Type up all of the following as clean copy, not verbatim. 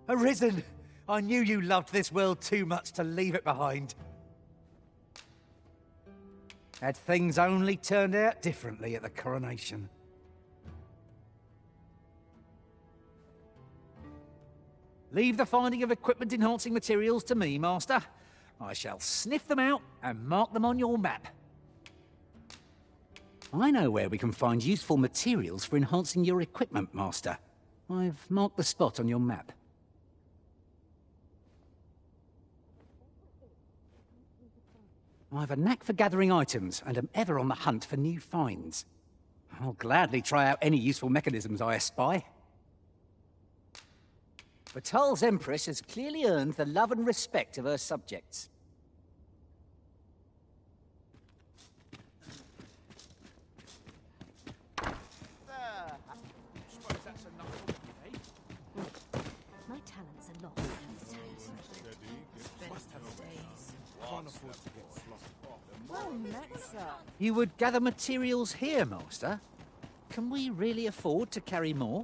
Arisen! I knew you loved this world too much to leave it behind. Had things only turned out differently at the coronation. Leave the finding of equipment-enhancing materials to me, Master. I shall sniff them out and mark them on your map. I know where we can find useful materials for enhancing your equipment, Master. I've marked the spot on your map. I have a knack for gathering items and am ever on the hunt for new finds. I'll gladly try out any useful mechanisms I espy. Batal's Empress has clearly earned the love and respect of her subjects. My talents are lost. Well met, sir. You would gather materials here, Master? Can we really afford to carry more?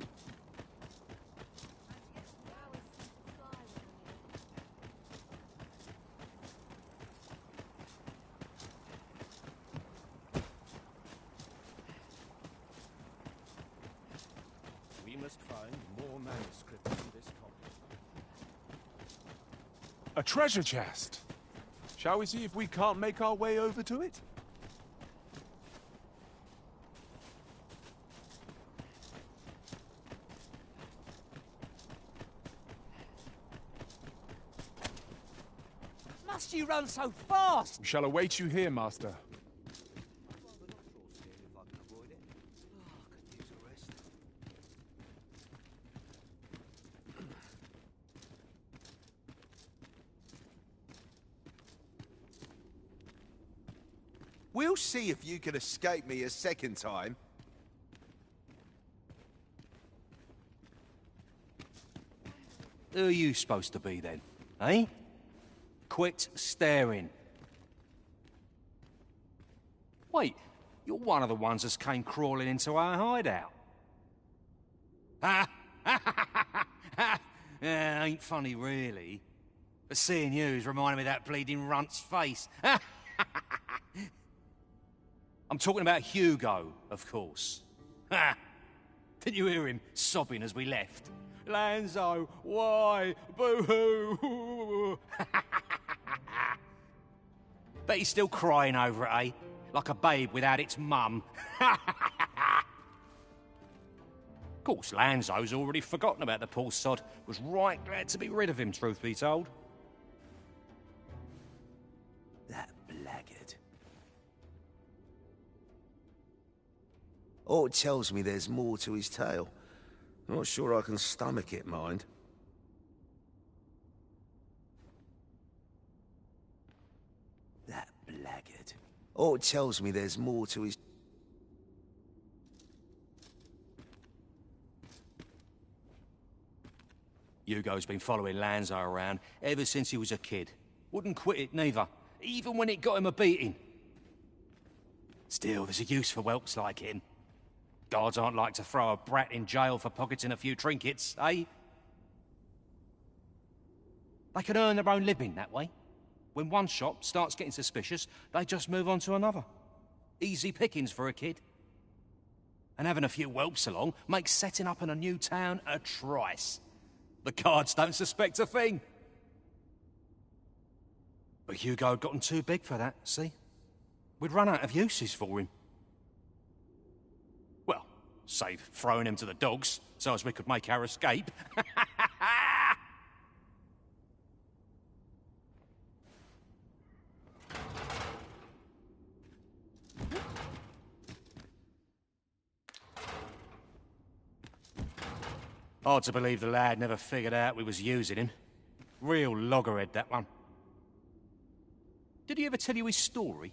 We must find more manuscripts in this copy. A treasure chest! Shall we see if we can't make our way over to it? Must you run so fast? We shall await you here, Master. We'll see if you can escape me a second time. Who are you supposed to be then, eh? Quit staring. Wait, you're one of the ones that came crawling into our hideout. Ha! Yeah, ain't funny really. But seeing you's reminding me of that bleeding runt's face. I'm talking about Hugo, of course. Ha! Didn't you hear him sobbing as we left? Lanzo, why? Boo-hoo! Bet he's still crying over it, eh? Like a babe without its mum. Of course, Lanzo's already forgotten about the poor sod. Was right glad to be rid of him, truth be told. That blackguard. Oh, it tells me there's more to his tale. I'm not sure I can stomach it, mind. That blackguard. Oh, it tells me there's more to his... Hugo's been following Lanzo around ever since he was a kid. Wouldn't quit it neither, even when it got him a beating. Still, there's a use for whelps like him. Guards aren't like to throw a brat in jail for pocketing a few trinkets, eh? They can earn their own living that way. When one shop starts getting suspicious, they just move on to another. Easy pickings for a kid. And having a few whelps along makes setting up in a new town a trice. The guards don't suspect a thing. But Hugo had gotten too big for that, see? We'd run out of uses for him. Well, save throwing him to the dogs, so as we could make our escape. Hard to believe the lad never figured out we was using him. Real loggerhead, that one. Did he ever tell you his story?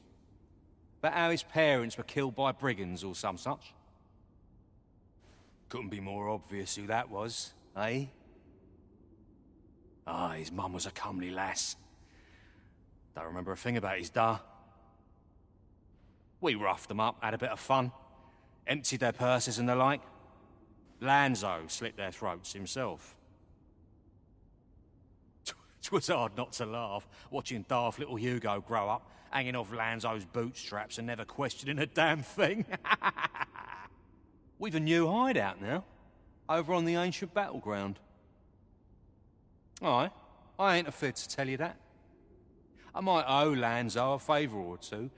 About how his parents were killed by brigands or some such? Couldn't be more obvious who that was, eh? Ah, his mum was a comely lass. Don't remember a thing about his da. We roughed them up, had a bit of fun. Emptied their purses and the like. Lanzo slit their throats himself. 'Twas hard not to laugh, watching daft little Hugo grow up, hanging off Lanzo's bootstraps and never questioning a damn thing. We've a new hideout now, over on the ancient battleground. Aye, I ain't afraid to tell you that. I might owe Lanzo a favour or two,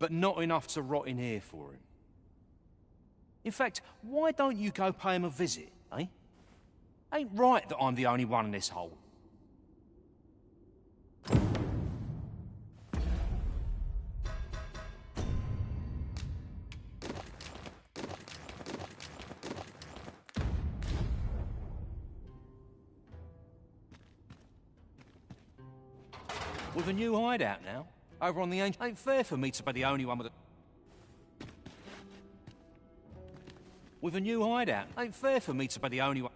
but not enough to rot in here for him. In fact, why don't you go pay him a visit, eh? Ain't right that I'm the only one in this hole. With a new hideout now, over on the ancient... Ain't fair for me to be the only one with a... With a new hideout, ain't fair for me to be the only one...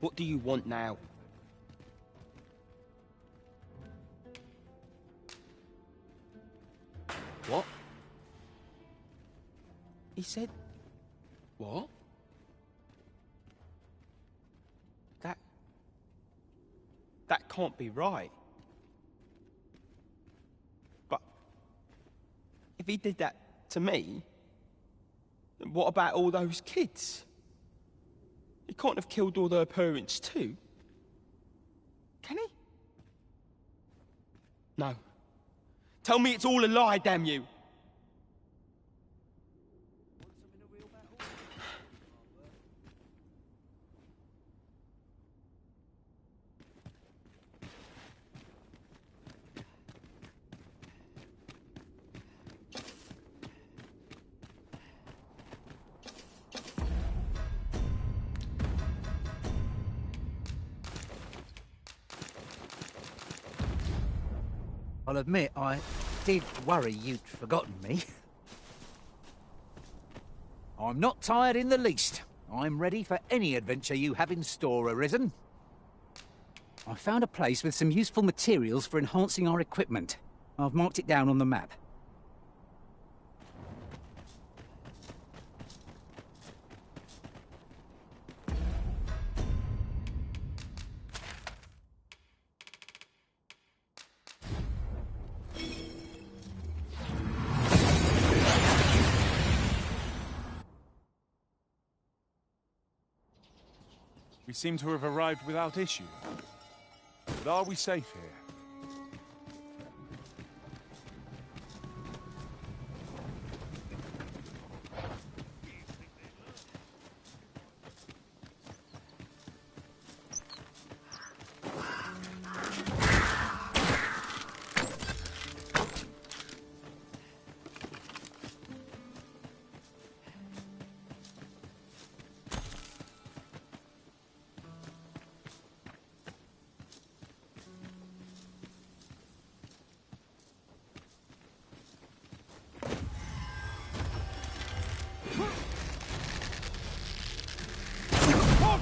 What do you want now? What? He said... What? That can't be right. But... if he did that to me, then what about all those kids? He can't have killed all their parents too. Can he? No. Tell me it's all a lie, damn you! I'll admit, I did worry you'd forgotten me. I'm not tired in the least. I'm ready for any adventure you have in store, Arisen. I found a place with some useful materials for enhancing our equipment. I've marked it down on the map. We seem to have arrived without issue. But are we safe here?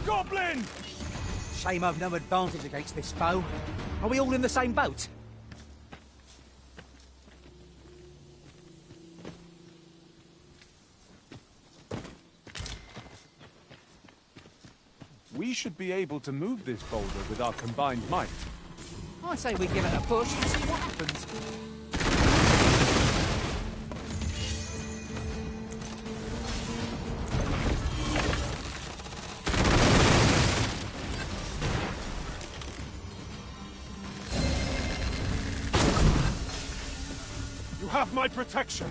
goblin! Shame I've no advantage against this foe. Are we all in the same boat? We should be able to move this boulder with our combined might. I say we give it a push and see what happens. You have my protection!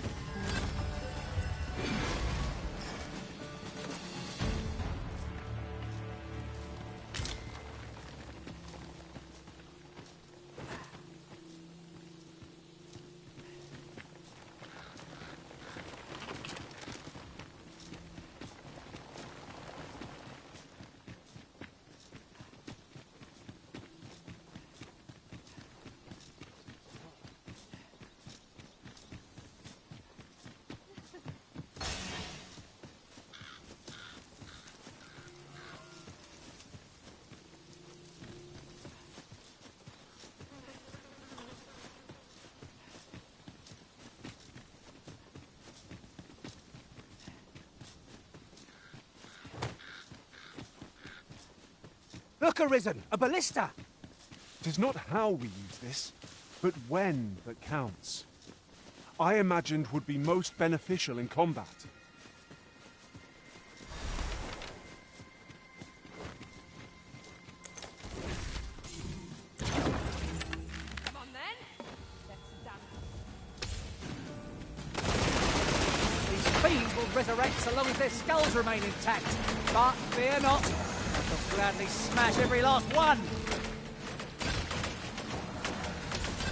Look, Arisen! A ballista! It is not how we use this, but when that counts. I imagined would be most beneficial in combat. Come on then. These fiends will resurrect so long as their skulls remain intact. But fear not, I'll gladly smash every last one!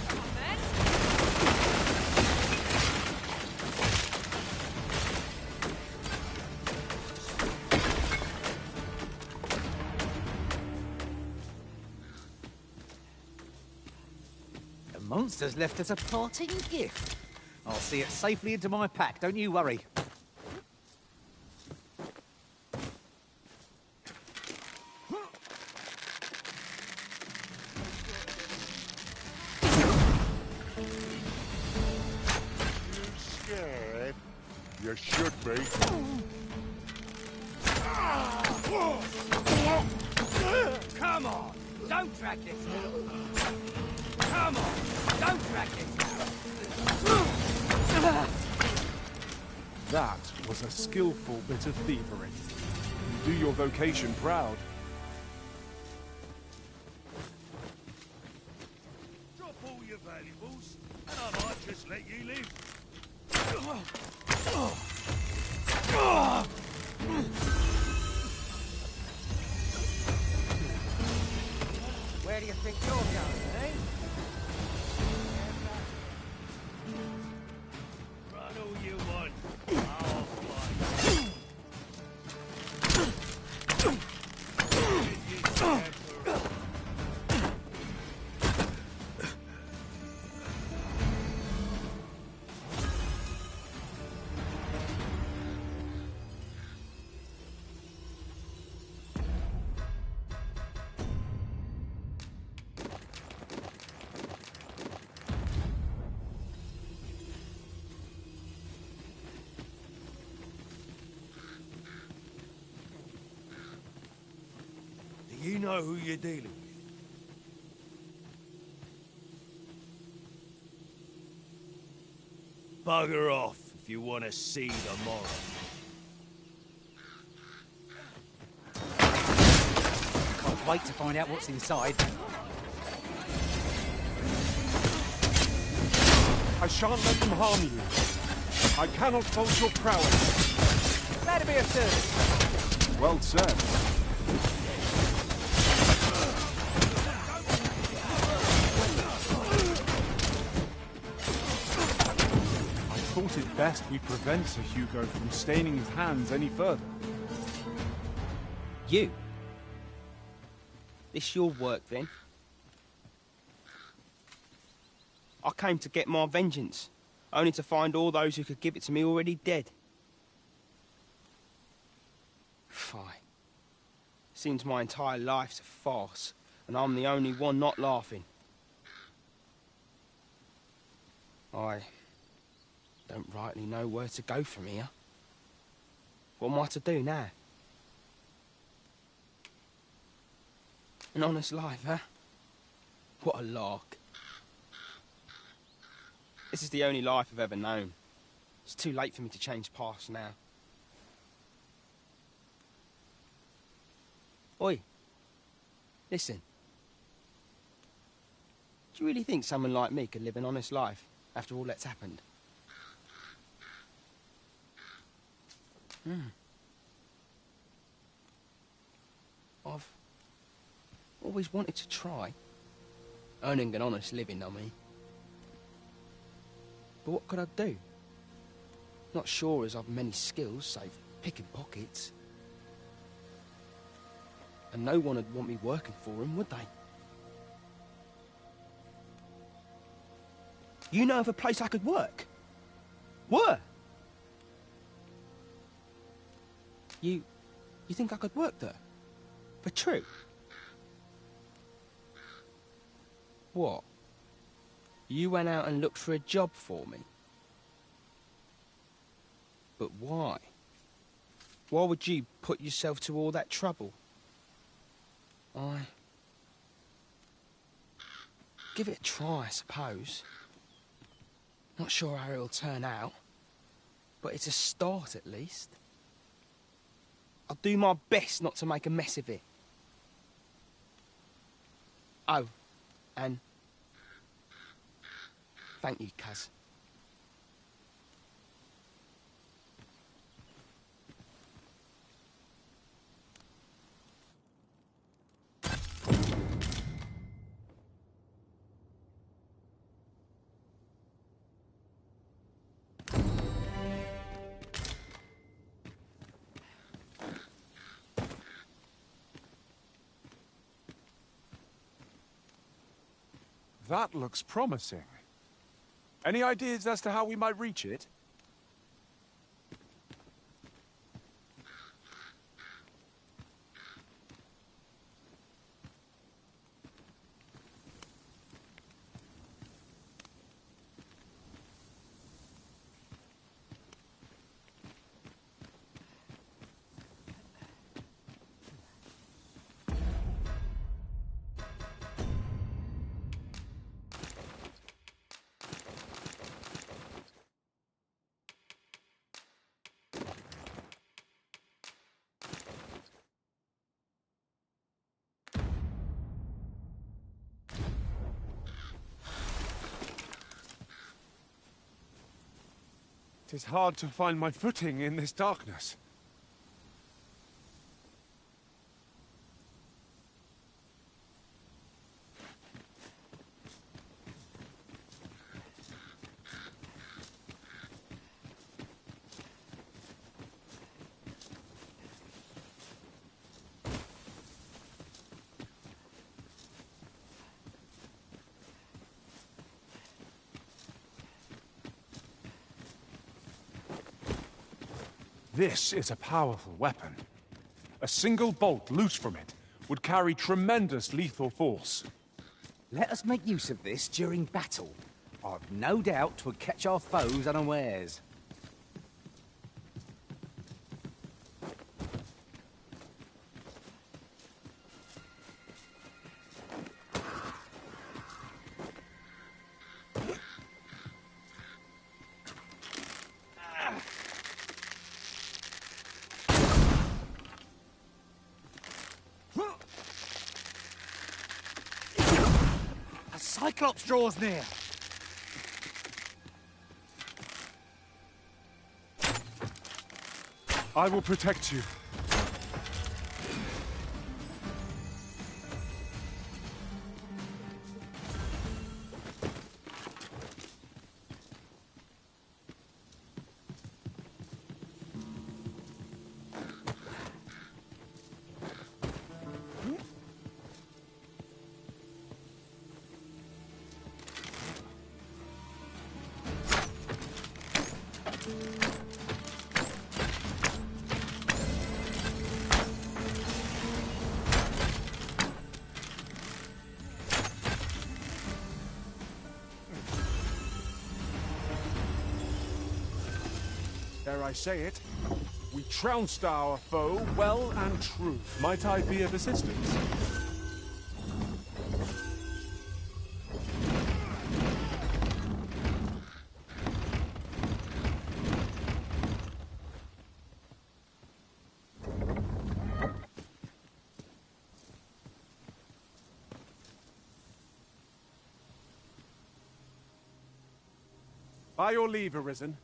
Come on then. The monster's left us a parting gift. I'll see it safely into my pack, don't you worry. Scared? You should be. Come on! Don't drag this! Come on! Don't drag this! That was a skillful bit of thievery. You do your vocation proud. Drop all your valuables, and I might just let you live. Where do you think you're going, eh? Run all you want. I'll fight. Do you know who you're dealing with? Bugger off if you want to see tomorrow. Can't wait to find out what's inside. I shan't let them harm you. I cannot fault your prowess. Glad to be of service. Well said. I thought it best we prevent Sir Hugo from staining his hands any further. You? This your work, then? I came to get my vengeance, only to find all those who could give it to me already dead. Fine. Seems my entire life's a farce, and I'm the only one not laughing. I don't rightly know where to go from here. What am I to do now? An honest life, huh? What a lark. This is the only life I've ever known. It's too late for me to change paths now. Oi. Listen. Do you really think someone like me could live an honest life after all that's happened? I've always wanted to try. Earning an honest living, I mean. But what could I do? Not sure as I've many skills, save picking pockets. And no one would want me working for him, would they? You know of a place I could work? Where? You think I could work there? For true? What? You went out and looked for a job for me? But why? Why would you put yourself to all that trouble? Give it a try, I suppose. Not sure how it'll turn out, but it's a start at least. I'll do my best not to make a mess of it. Oh, and thank you, cuz. That looks promising. Any ideas as to how we might reach it? It is hard to find my footing in this darkness. This is a powerful weapon. A single bolt loose from it would carry tremendous lethal force. Let us make use of this during battle. I've no doubt 'twould catch our foes unawares. A Cyclops draws near. I will protect you. Dare I say it? We trounced our foe well and true. Might I be of assistance? By your leave, Arisen.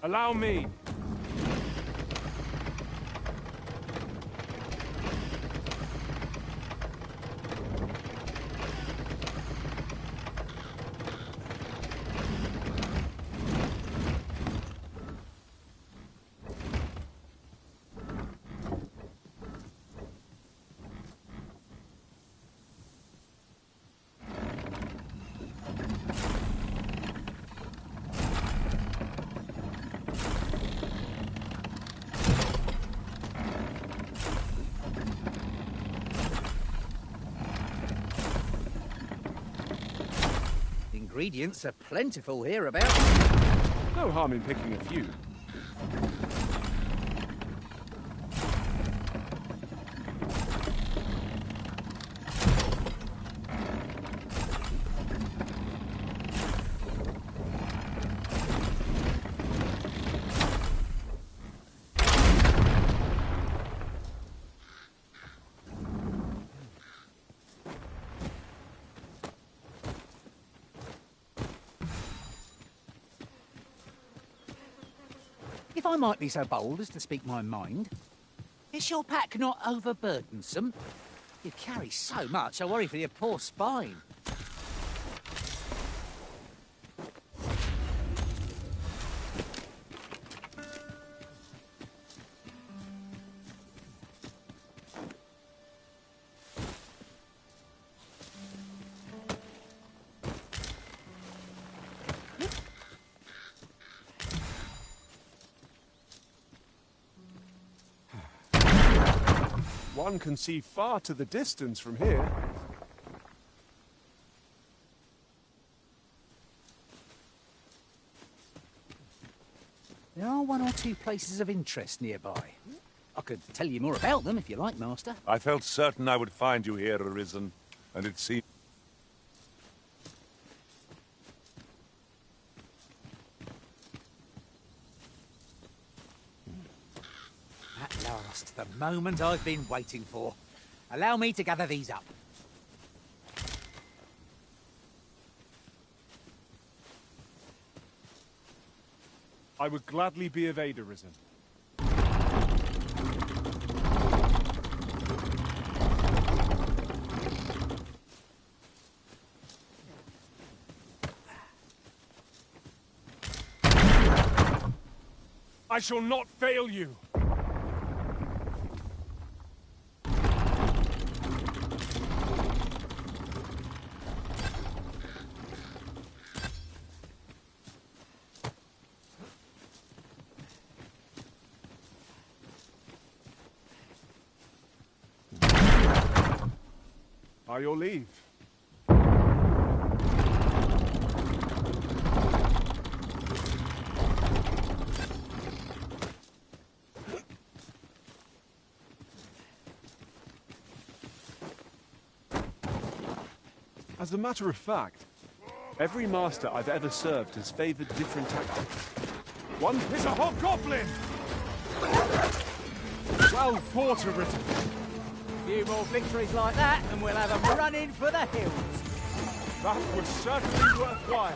Allow me. Ingredients are plentiful hereabouts. No harm in picking a few. If I might be so bold as to speak my mind, is your pack not overburdensome? You carry so much, I worry for your poor spine. One can see far to the distance from here. There are one or two places of interest nearby. I could tell you more about them if you like, Master. I felt certain I would find you here, Arisen, and it seemed... At last, the moment I've been waiting for. Allow me to gather these up. I would gladly be of aid, Arisen. I shall not fail you! By your leave. As a matter of fact, every master I've ever served has favored different tactics. One is a hobgoblin! Well fought, Arisen. A few more victories like that, and we'll have them running for the hills. That was certainly worthwhile.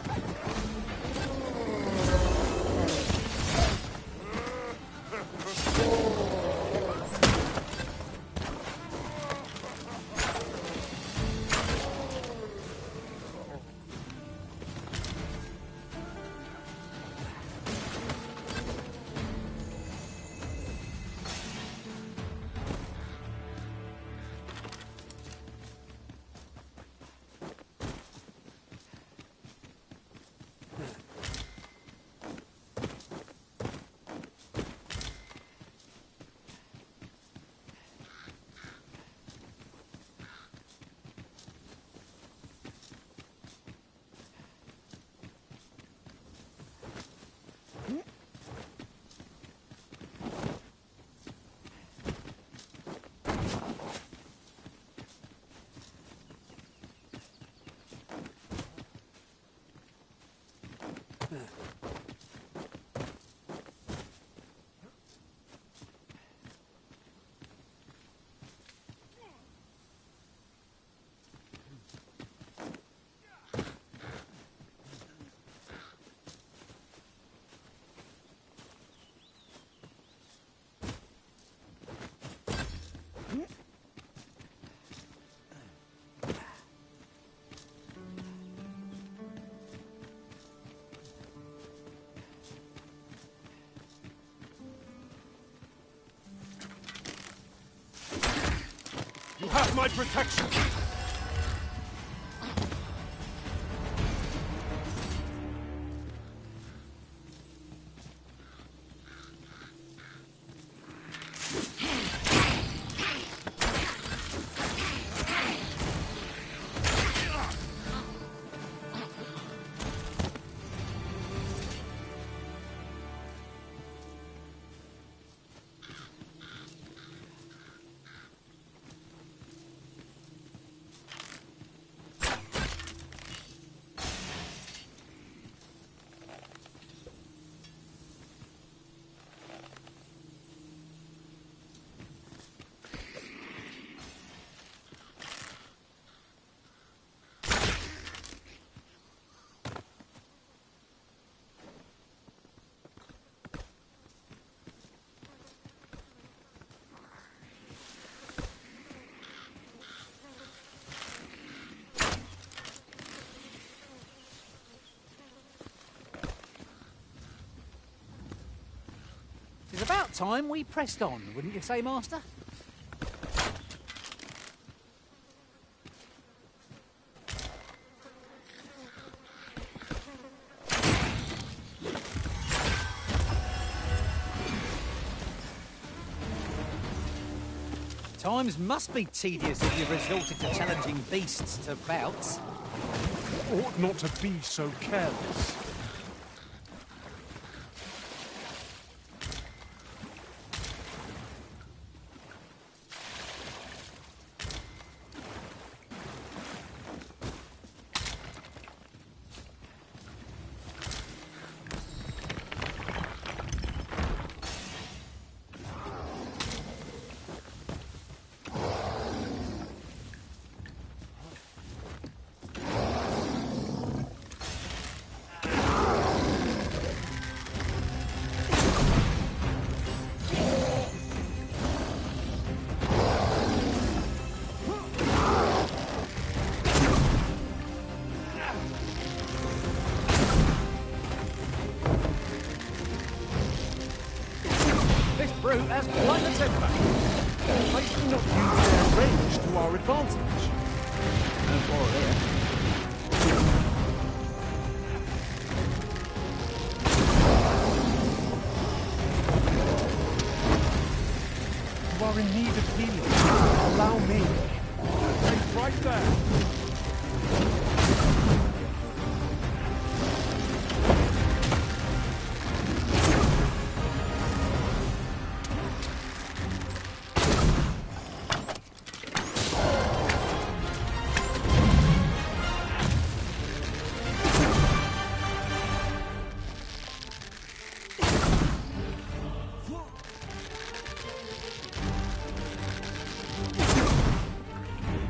You have my protection! It's about time we pressed on, wouldn't you say, Master? Times must be tedious if you've resorted to challenging beasts to bouts. Ought not to be so careless. Brute has quite the temper. I do not use their range to our advantage. No quarrel here. You are in need of healing. Allow me. Wait right there.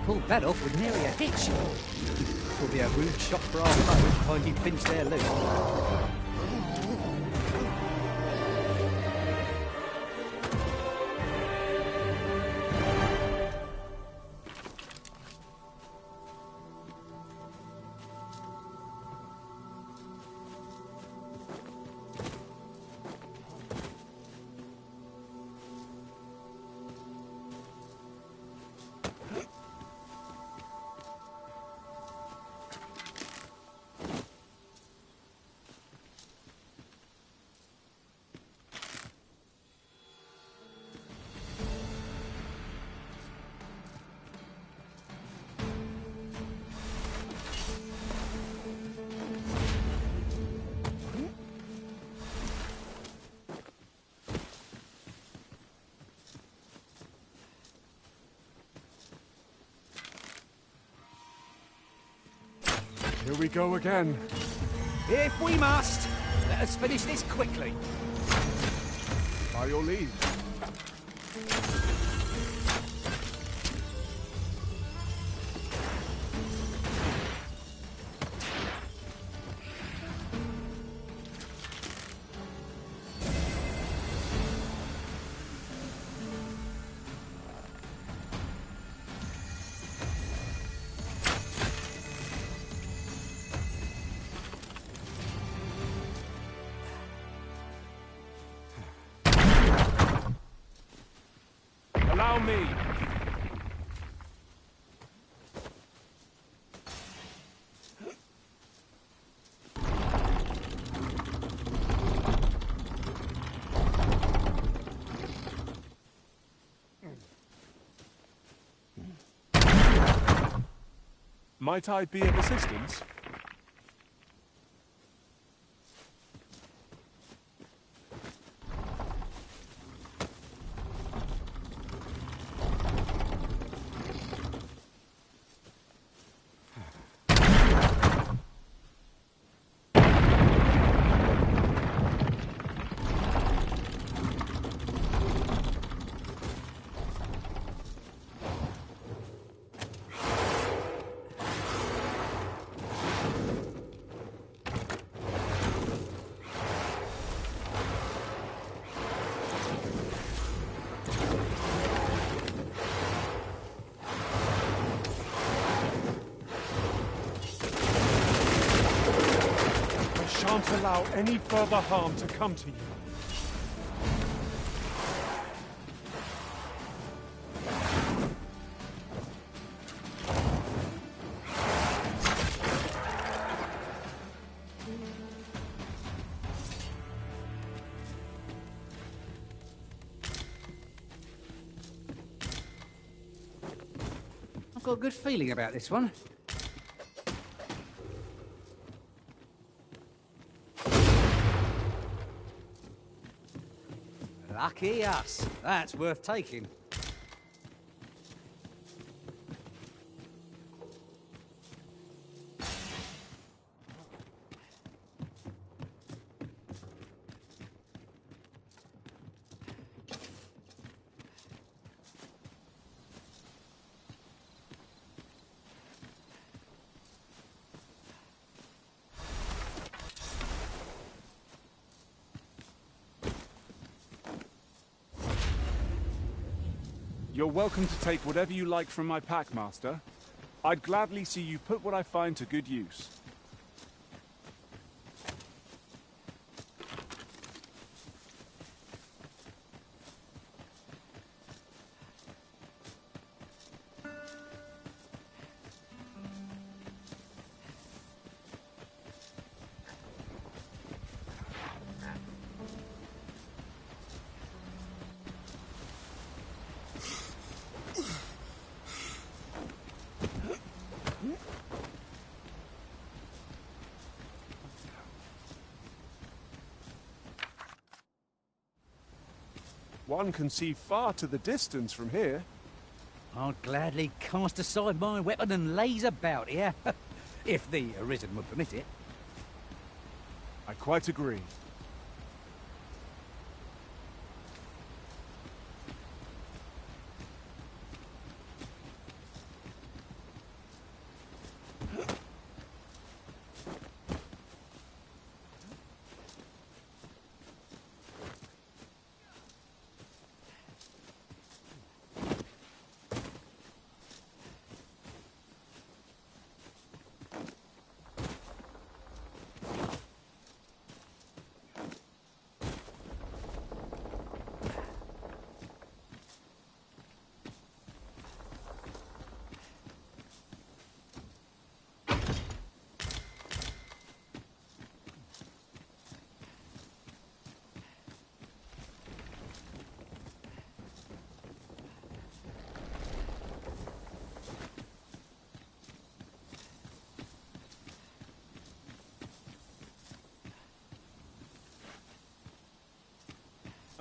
Pulled that off with nearly a hitch. This will be a rude shock for our foe to find you pinch their loot. Here we go again. If we must, let us finish this quickly. By your leave. Allow me. Might I be of assistance? Shan't allow any further harm to come to you. I've got a good feeling about this one. Lucky us. That's worth taking. You're welcome to take whatever you like from my pack, Master. I'd gladly see you put what I find to good use. One can see far to the distance from here. I'd gladly cast aside my weapon and laze about here, if the Arisen would permit it. I quite agree.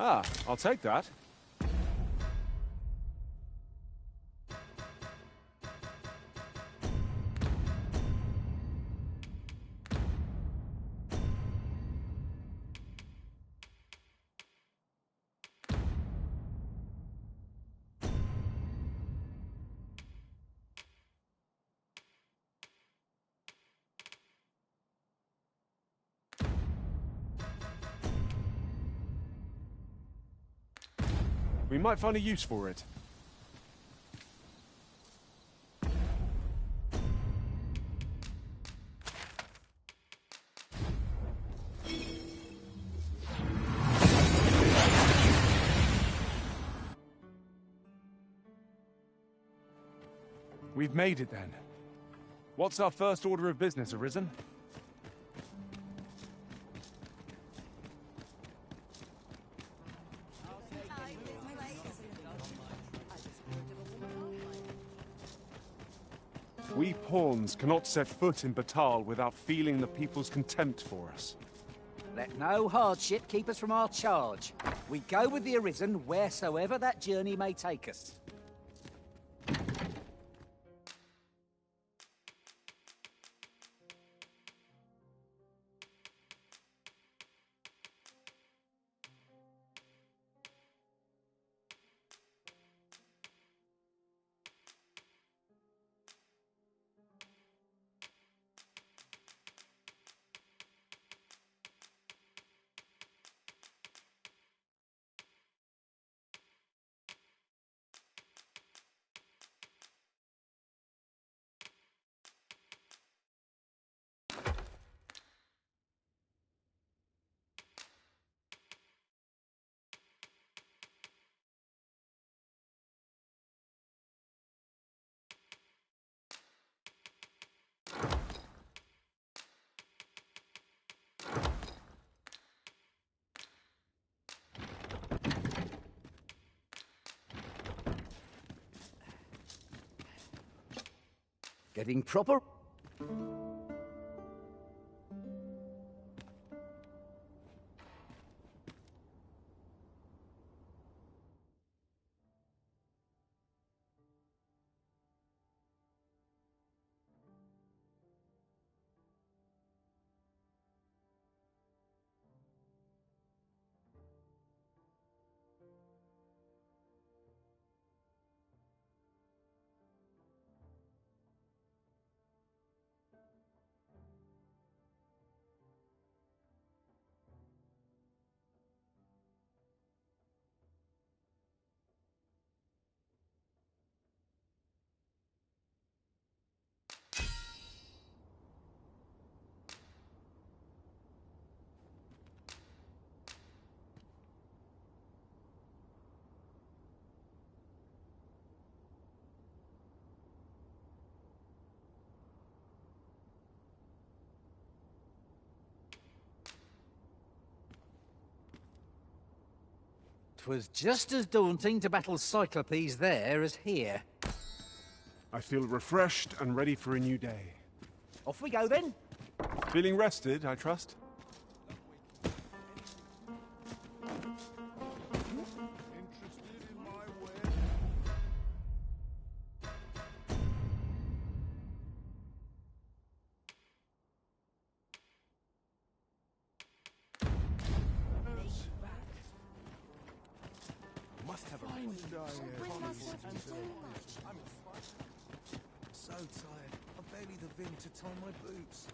Ah, I'll take that. We might find a use for it. We've made it then. What's our first order of business, Arisen? We pawns cannot set foot in Batal without feeling the people's contempt for us. Let no hardship keep us from our charge. We go with the Arisen wheresoever that journey may take us. Getting proper? Twas just as daunting to battle Cyclopes there as here. I feel refreshed and ready for a new day. Off we go then. Feeling rested, I trust? So tired. I've barely the vim to tie my boots.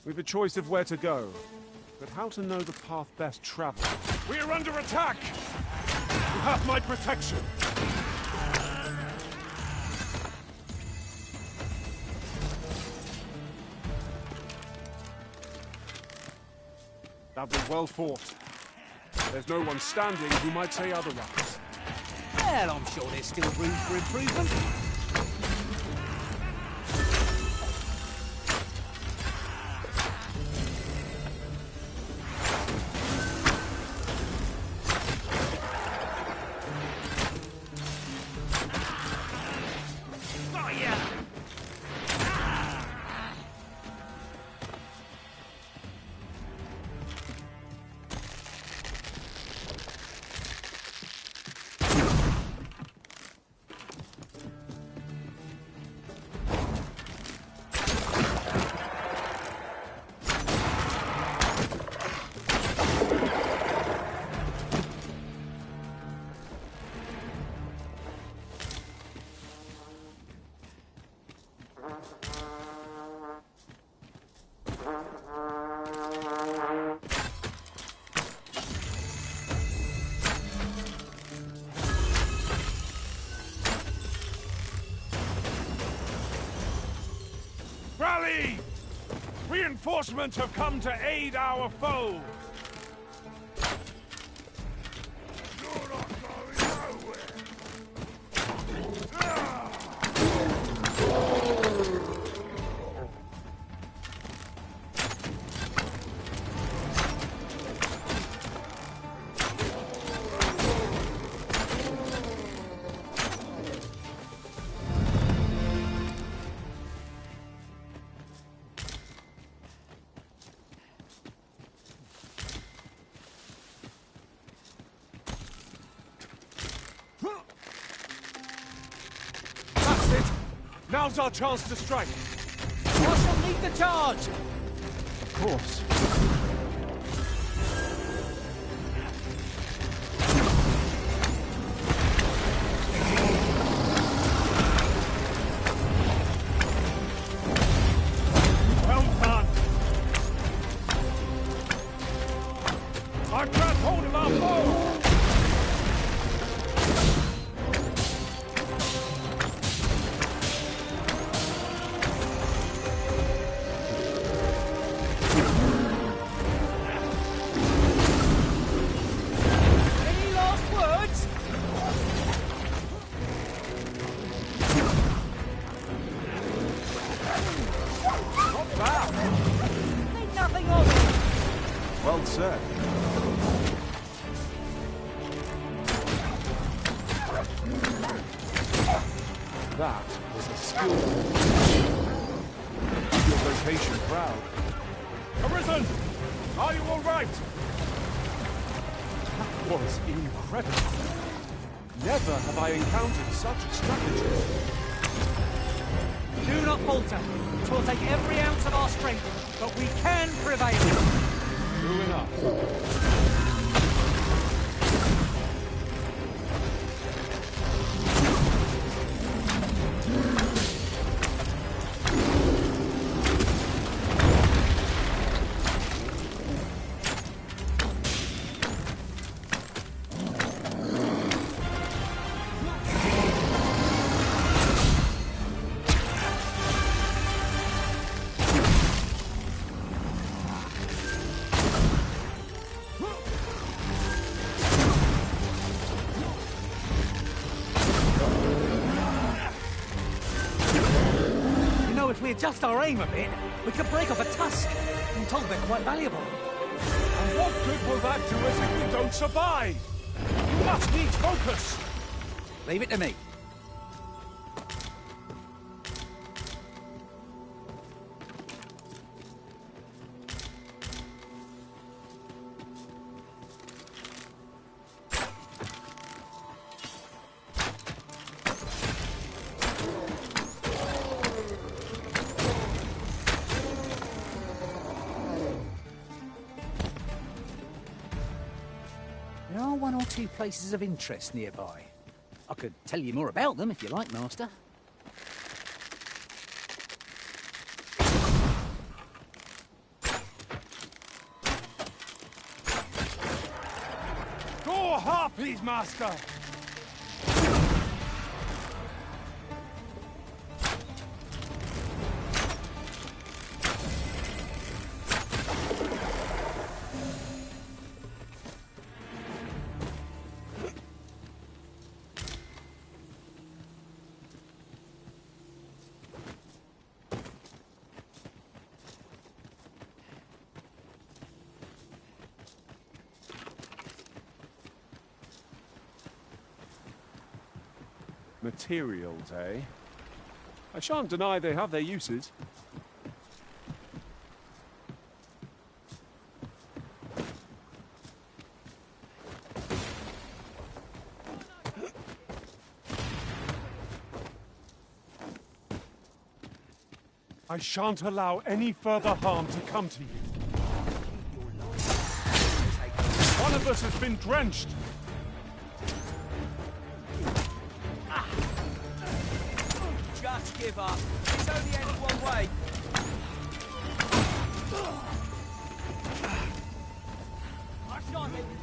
We've a choice of where to go, but how to know the path best traveled? We are under attack! You have my protection! That was well fought. There's no one standing who might say otherwise. Well, I'm sure there's still room for improvement. Reinforcements have come to aid our foe! You're not going nowhere! That's it! Now's our chance to strike! I shall lead the charge! Of course. Well done! I grabbed hold of our foe! Any last words? Not bad! Think nothing of it! Well said. That was a skill. Your vocation proud. Arisen! Are you all right? That was incredible. Never have I encountered such strategy. Do not falter. It will take every ounce of our strength, but we can prevail. True enough. You know, if we adjust our aim a bit, we could break off a tusk. I'm told they're quite valuable. And what good will that do us if we don't survive? You must need focus! Leave it to me. There are one or two places of interest nearby. I could tell you more about them if you like, Master. Go harpies, Master! Materials, eh? I shan't deny they have their uses. I shan't allow any further harm to come to you. One of us has been drenched. Just give up. It's only any one way.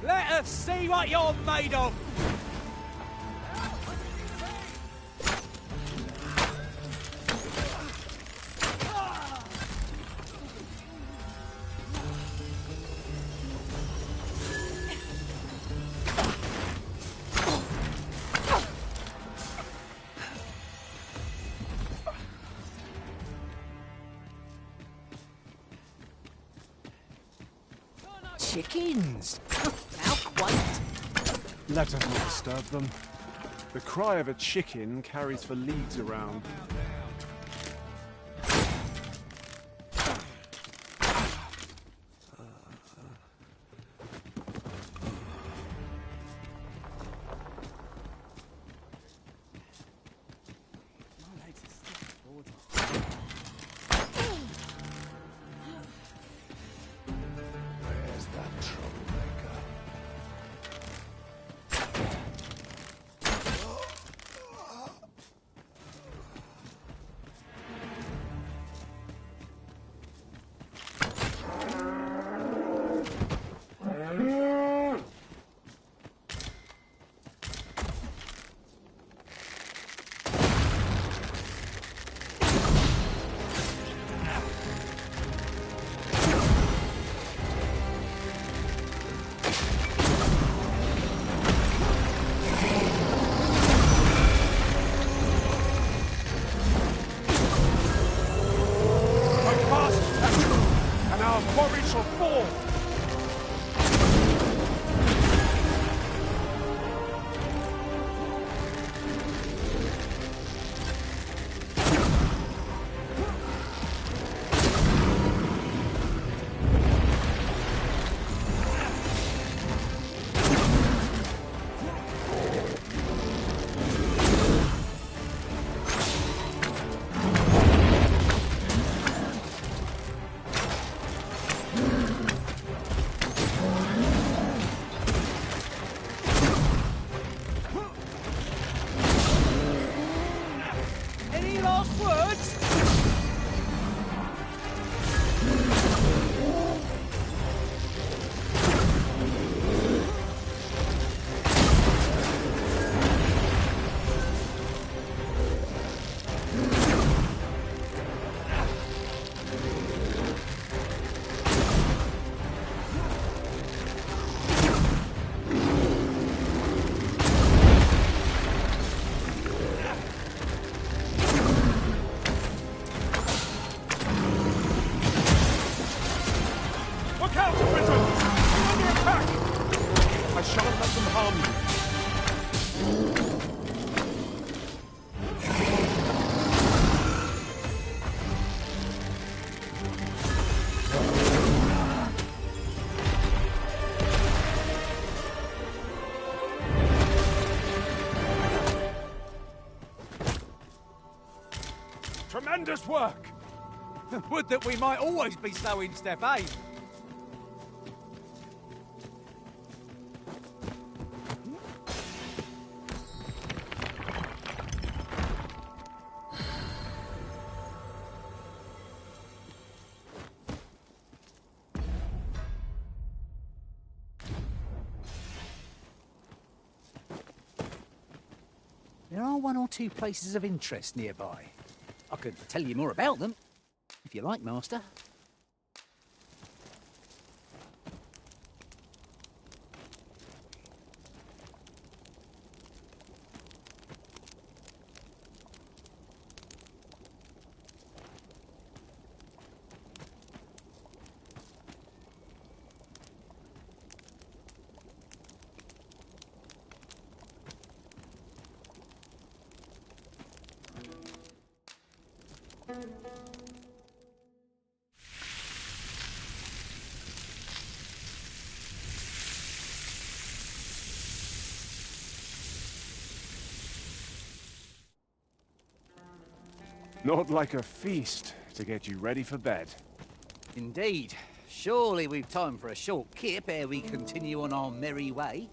Let us see what you're made of! chickens! How quaint! Let us not disturb them. The cry of a chicken carries for leagues around. Where's that troublemaker? And our quarry shall fall! Any last words? Look out, Britain! We're under attack! I shan't let them harm you. Tremendous work! Would that we might always be so in step, eh? There are one or two places of interest nearby. I could tell you more about them, if you like, Master. Not like a feast to get you ready for bed. Indeed. Surely we've time for a short kip ere we continue on our merry way.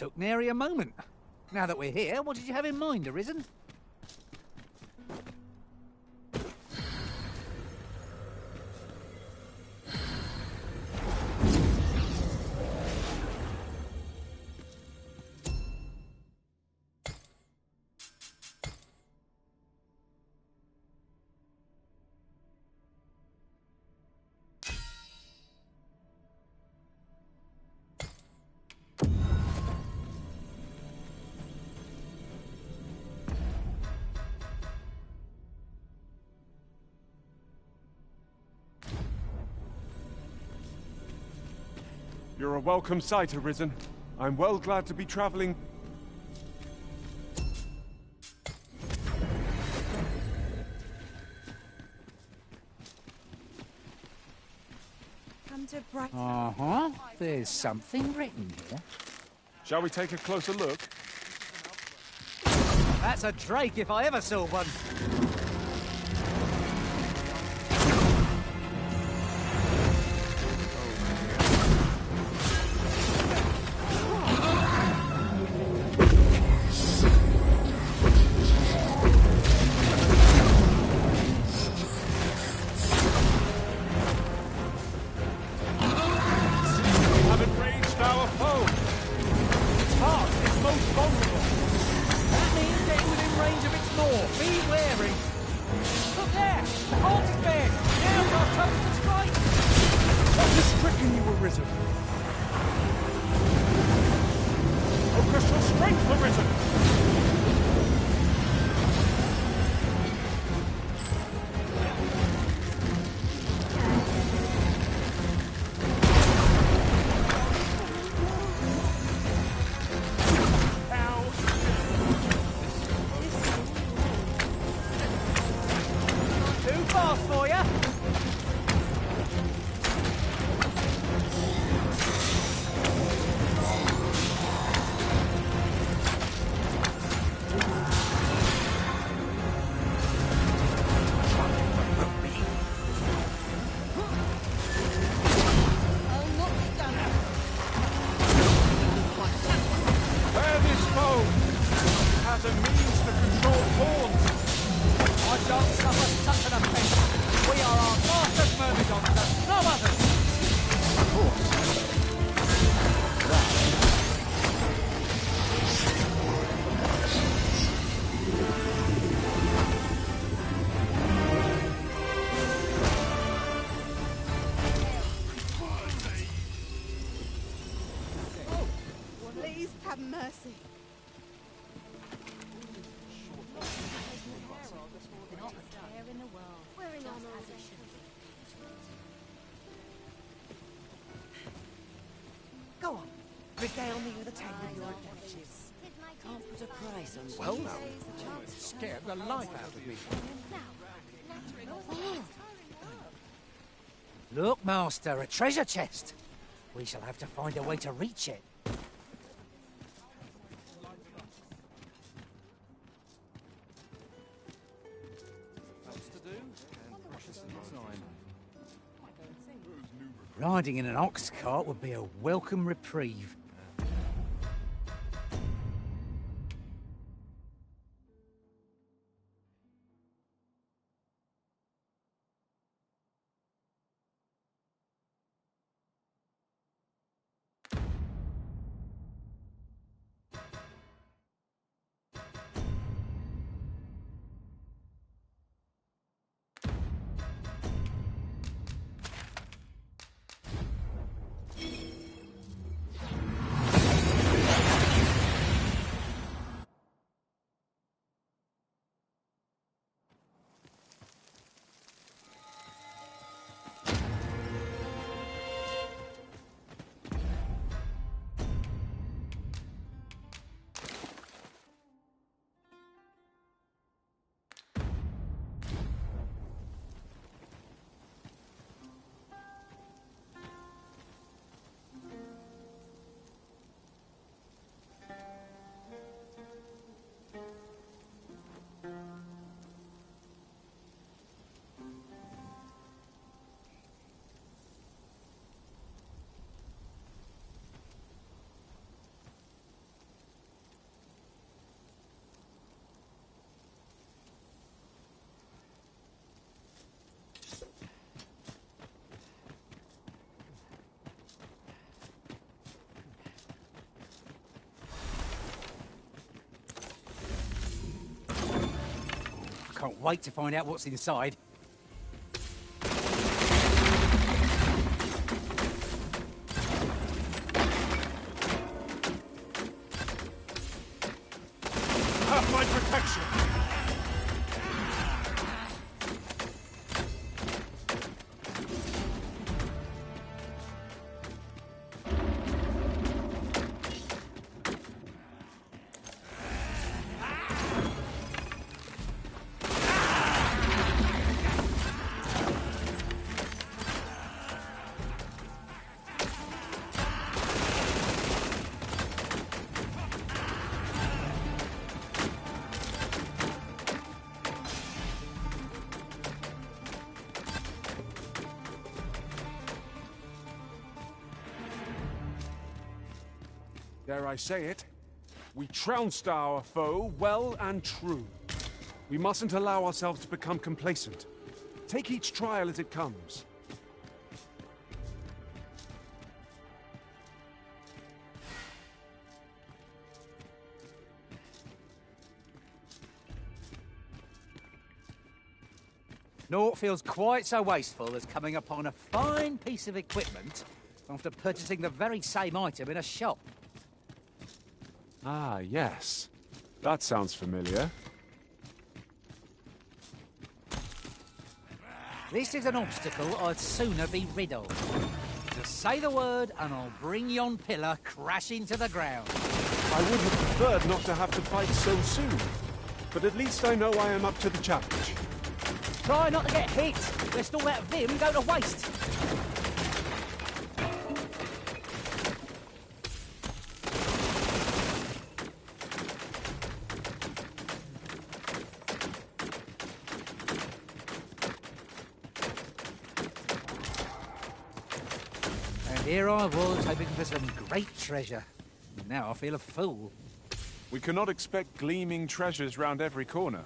took nary a moment. Now that we're here, what did you have in mind, Arisen? You're a welcome sight, Arisen. I'm well glad to be traveling. Come to bright. Uh-huh. There's something written here. Shall we take a closer look? That's a drake if I ever saw one. Go on, regale me with a tale of your adventures. Can't put a price on. Well, now, scared the life out of me. Look, Master, a treasure chest. We shall have to find a way to reach it. Riding in an ox cart would be a welcome reprieve. Can't wait to find out what's inside. Have my protection! Dare I say it, we trounced our foe well and true. We mustn't allow ourselves to become complacent. Take each trial as it comes. Naught feels quite so wasteful as coming upon a fine piece of equipment after purchasing the very same item in a shop. Ah, yes. That sounds familiar. This is an obstacle I'd sooner be rid of. Just say the word and I'll bring yon pillar crashing to the ground. I would have preferred not to have to fight so soon. But at least I know I am up to the challenge. Try not to get hit, lest all that vim go to waste. And here I was, hoping for some great treasure. Now I feel a fool. We cannot expect gleaming treasures round every corner.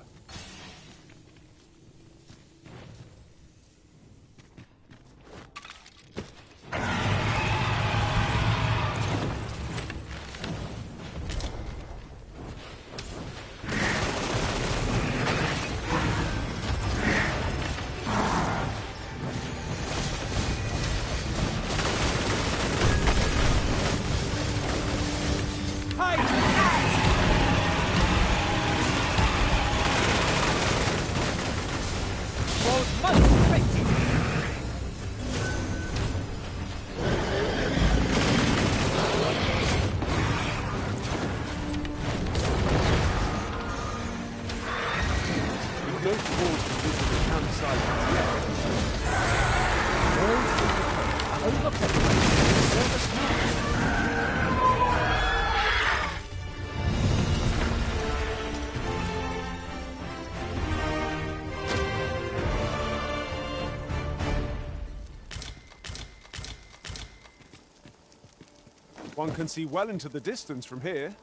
One can see well into the distance from here.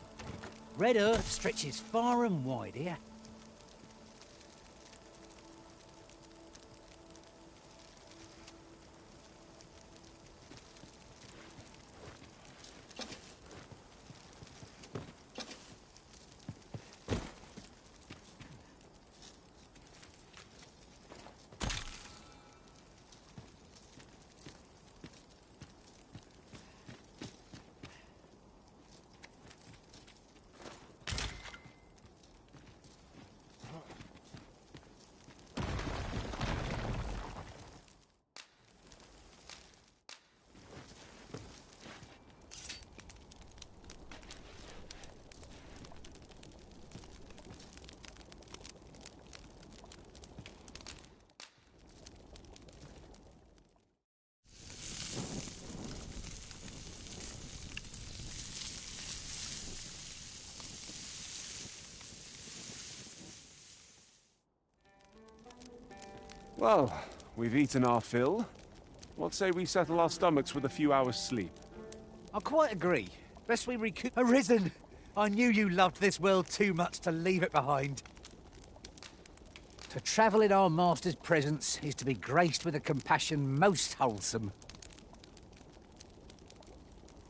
Red earth stretches far and wide here. Well, we've eaten our fill. What say we settle our stomachs with a few hours' sleep? I quite agree. Best we recoup... Arisen! I knew you loved this world too much to leave it behind. To travel in our master's presence is to be graced with a compassion most wholesome.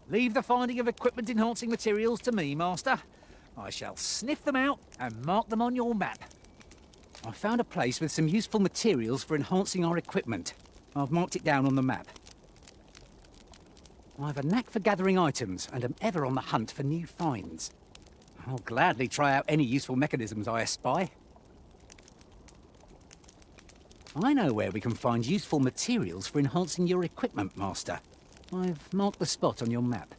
Leave the finding of equipment-enhancing materials to me, Master. I shall sniff them out and mark them on your map. I found a place with some useful materials for enhancing our equipment. I've marked it down on the map. I have a knack for gathering items and am ever on the hunt for new finds. I'll gladly try out any useful mechanisms I espy. I know where we can find useful materials for enhancing your equipment, Master. I've marked the spot on your map.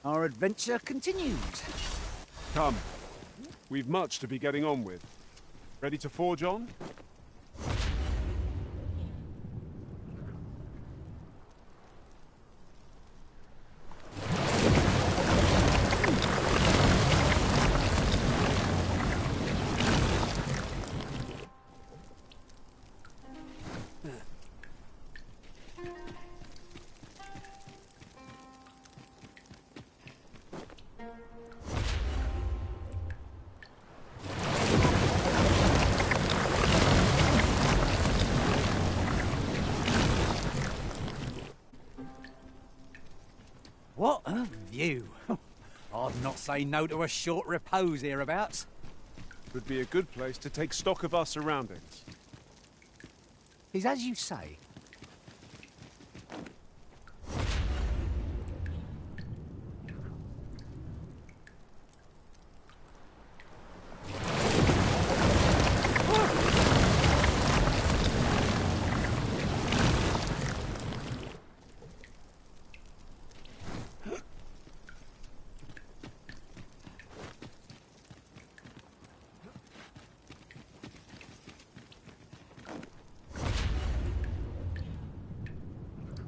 Our adventure continues. Come. We've much to be getting on with. Ready to forge on? What a view. I'd not say no to a short repose hereabouts. Would be a good place to take stock of our surroundings. Is as you say.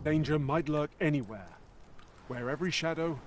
Danger might lurk anywhere, where every shadow...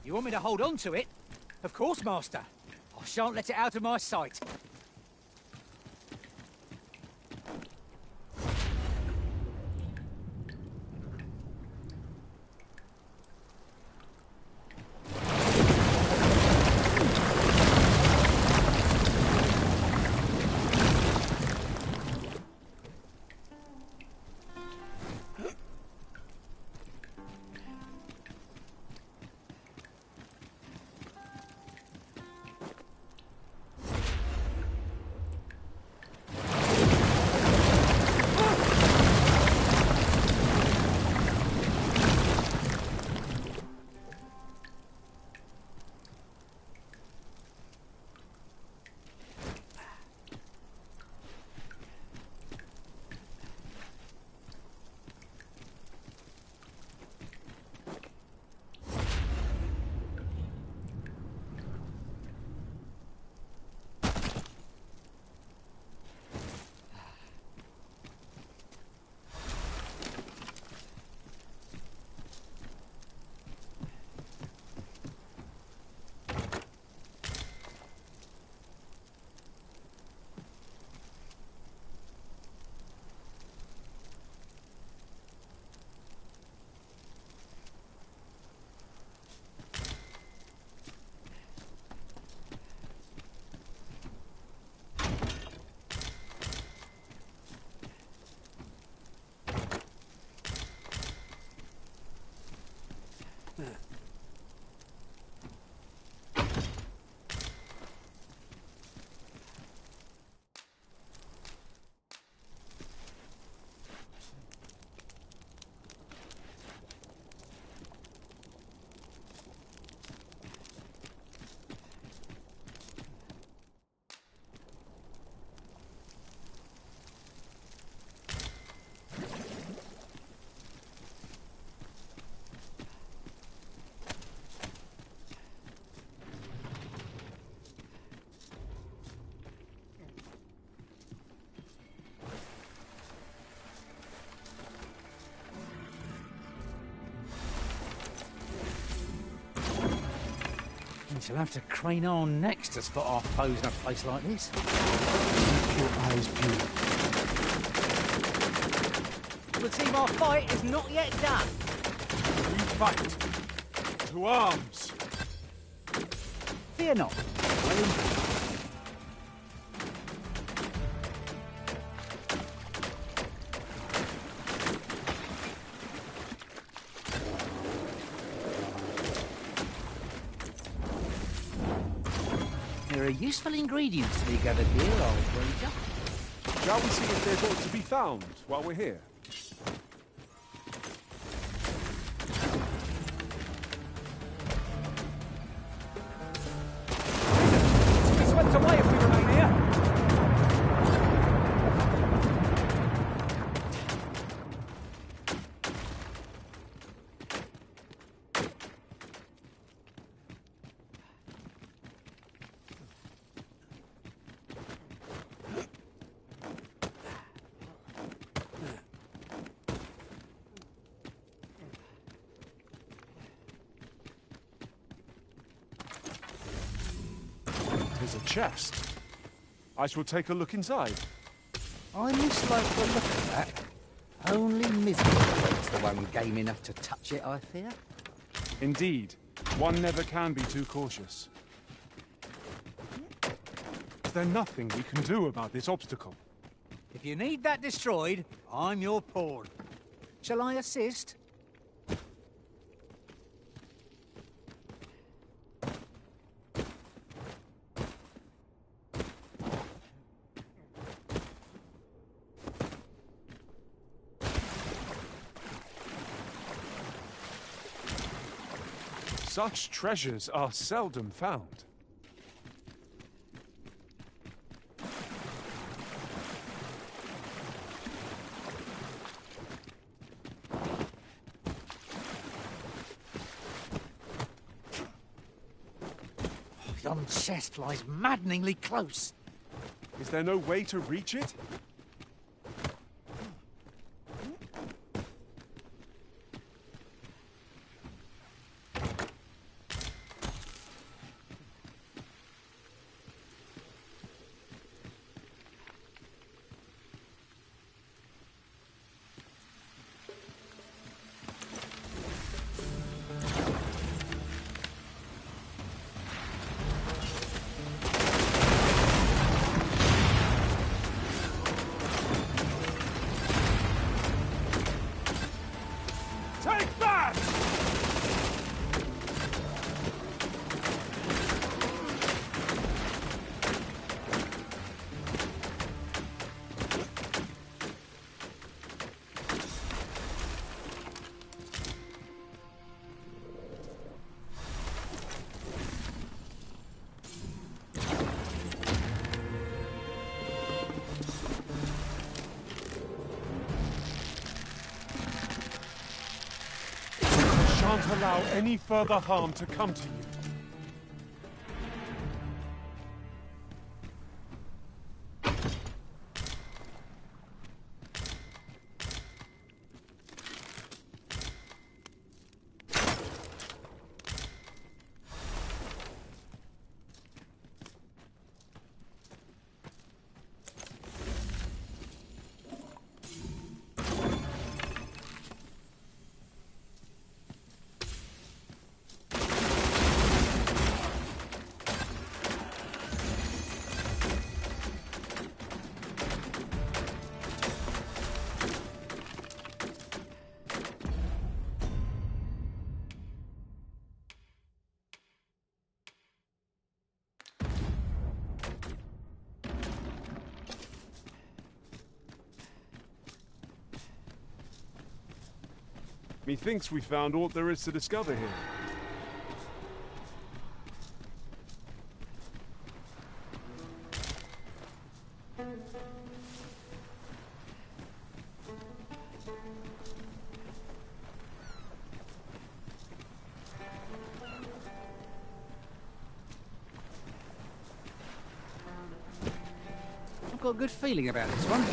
You want me to hold on to it? Of course, Master. I shan't let it out of my sight. We shall have to crane our necks to spot our foes in a place like this. Keep your eyes peeled. But see, our fight is not yet done. We fight. To arms. Fear not. There are useful ingredients to be gathered here, old wager. Shall we see if there's aught to be found while we're here? We'll be swept away if we remain here. There's a chest. I shall take a look inside. I mislike the look of that. Only miserable is the one game enough to touch it, I fear. Indeed, one never can be too cautious. Is there nothing we can do about this obstacle? If you need that destroyed, I'm your pawn. Shall I assist? Such treasures are seldom found. Yon chest lies maddeningly close. Is there no way to reach it? Take that! Shan't allow any further harm to come to you. Methinks we found aught there is to discover here. I've got a good feeling about this one.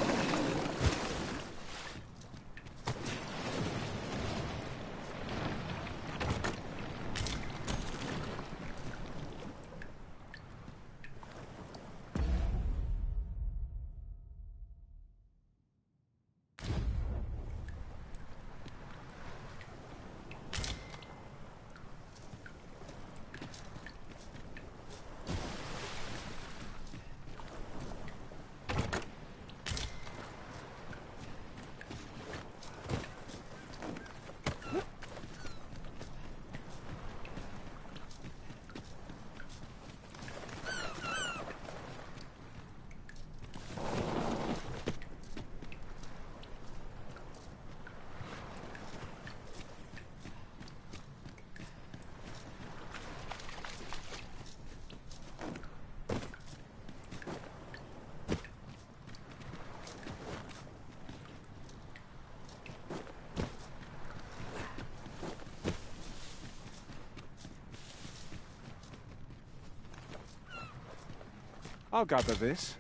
I'll gather this.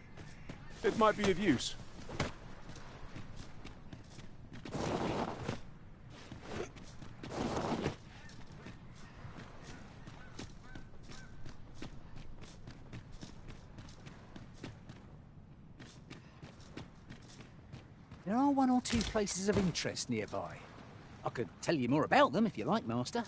It might be of use. There are one or two places of interest nearby. I could tell you more about them if you like, Master.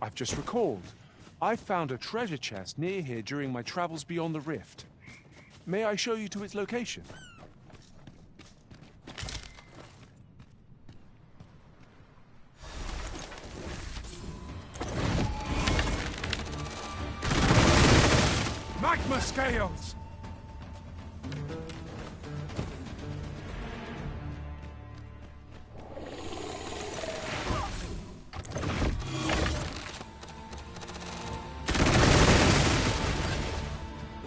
I've just recalled. I found a treasure chest near here during my travels beyond the rift. May I show you to its location? Magma scales!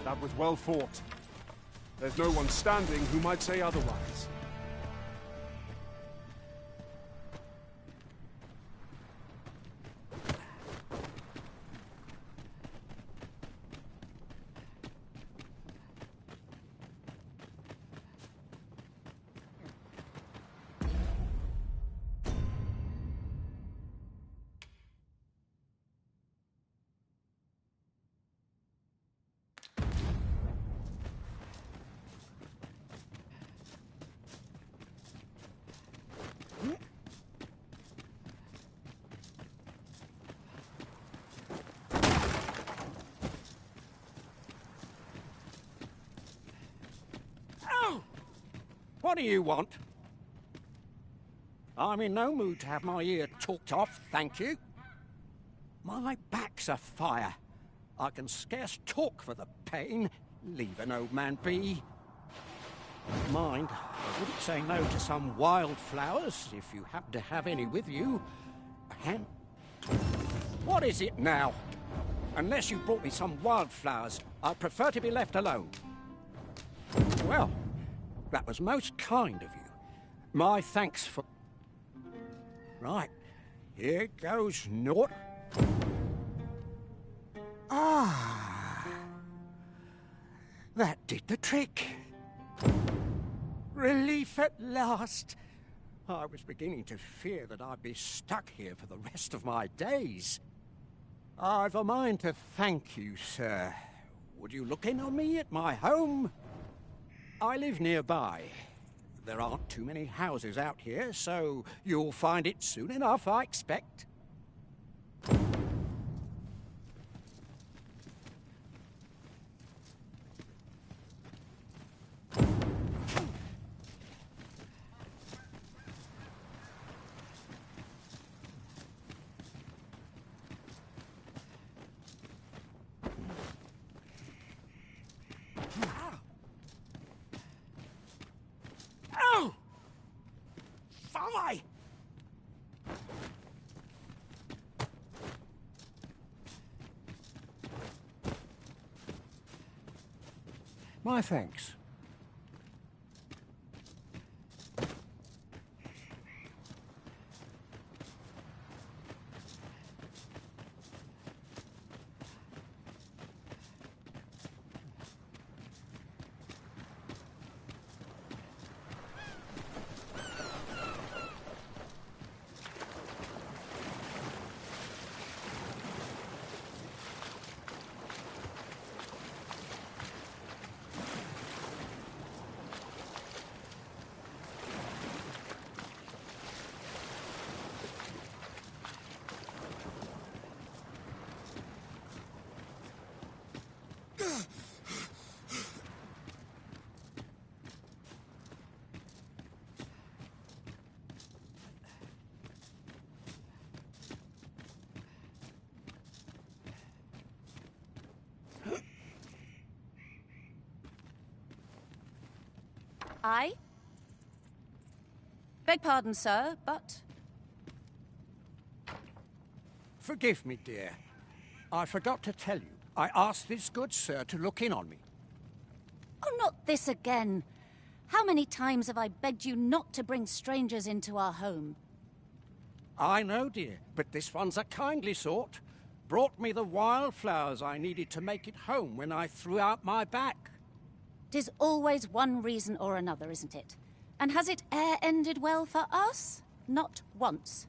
That was well fought. There's no one standing who might say otherwise. What do you want? I'm in no mood to have my ear talked off, thank you. My back's afire. I can scarce talk for the pain. Leave an old man be. Mind, I wouldn't say no to some wildflowers, if you happen to have any with you. And what is it now? Unless you brought me some wildflowers, I'd prefer to be left alone. Well, that was most kind of you. My thanks for... Right, here goes naught. Ah. That did the trick. Relief at last. I was beginning to fear that I'd be stuck here for the rest of my days. I've a mind to thank you, sir. Would you look in on me at my home? I live nearby. There aren't too many houses out here, so you'll find it soon enough, I expect. Ow! Fly! My thanks. I? Beg pardon, sir, but... Forgive me, dear. I forgot to tell you. I asked this good sir to look in on me. Oh, not this again. How many times have I begged you not to bring strangers into our home? I know, dear, but this one's a kindly sort. Brought me the wildflowers I needed to make it home when I threw out my back. 'Tis always one reason or another, isn't it? And has it e'er ended well for us? Not once.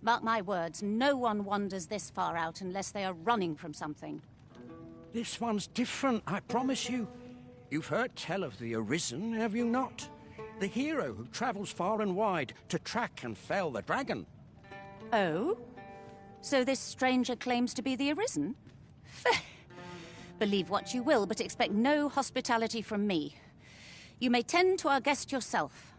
Mark my words, no one wanders this far out unless they are running from something. This one's different, I promise you. You've heard tell of the Arisen, have you not? The hero who travels far and wide to track and fell the dragon. Oh? So this stranger claims to be the Arisen? Believe what you will, but expect no hospitality from me. You may tend to our guest yourself.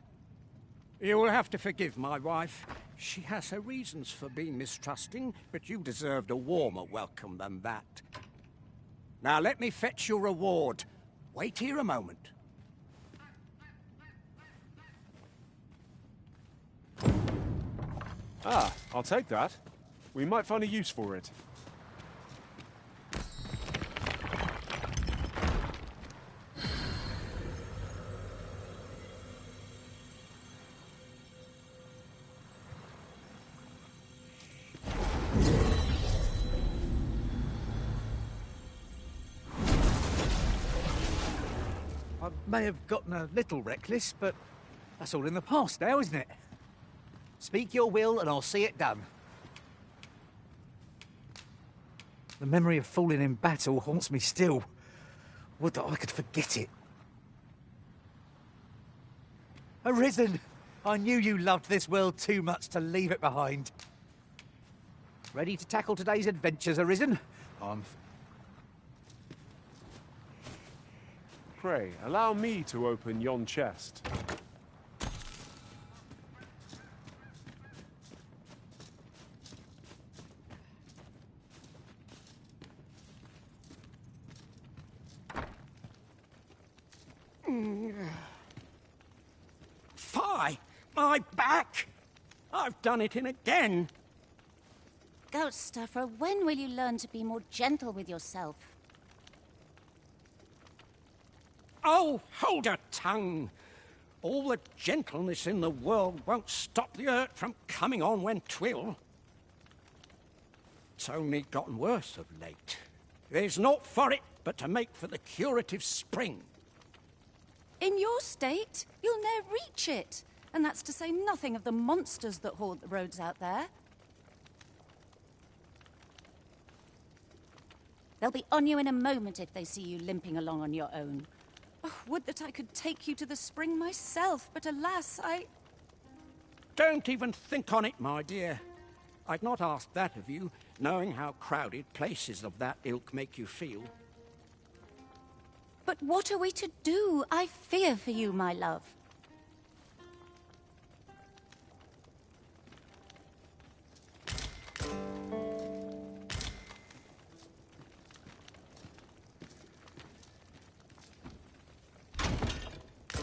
You will have to forgive my wife. She has her reasons for being mistrusting, but you deserved a warmer welcome than that. Now let me fetch your reward. Wait here a moment. Ah, I'll take that. We might find a use for it. I may have gotten a little reckless, but that's all in the past now, isn't it? Speak your will and I'll see it done. The memory of falling in battle haunts me still. Would that I could forget it. Arisen! I knew you loved this world too much to leave it behind. Ready to tackle today's adventures, Arisen? Pray, allow me to open yon chest. Fie! My back! I've done it in again. Goat stuffer, when will you learn to be more gentle with yourself? Oh, hold your tongue. All the gentleness in the world won't stop the hurt from coming on when 'twill. It's only gotten worse of late. There's naught for it but to make for the curative spring. In your state, you'll ne'er reach it. And that's to say nothing of the monsters that haunt the roads out there. They'll be on you in a moment if they see you limping along on your own. Oh, would that I could take you to the spring myself, but alas, Don't even think on it, my dear. I'd not ask that of you, knowing how crowded places of that ilk make you feel. But what are we to do? I fear for you, my love.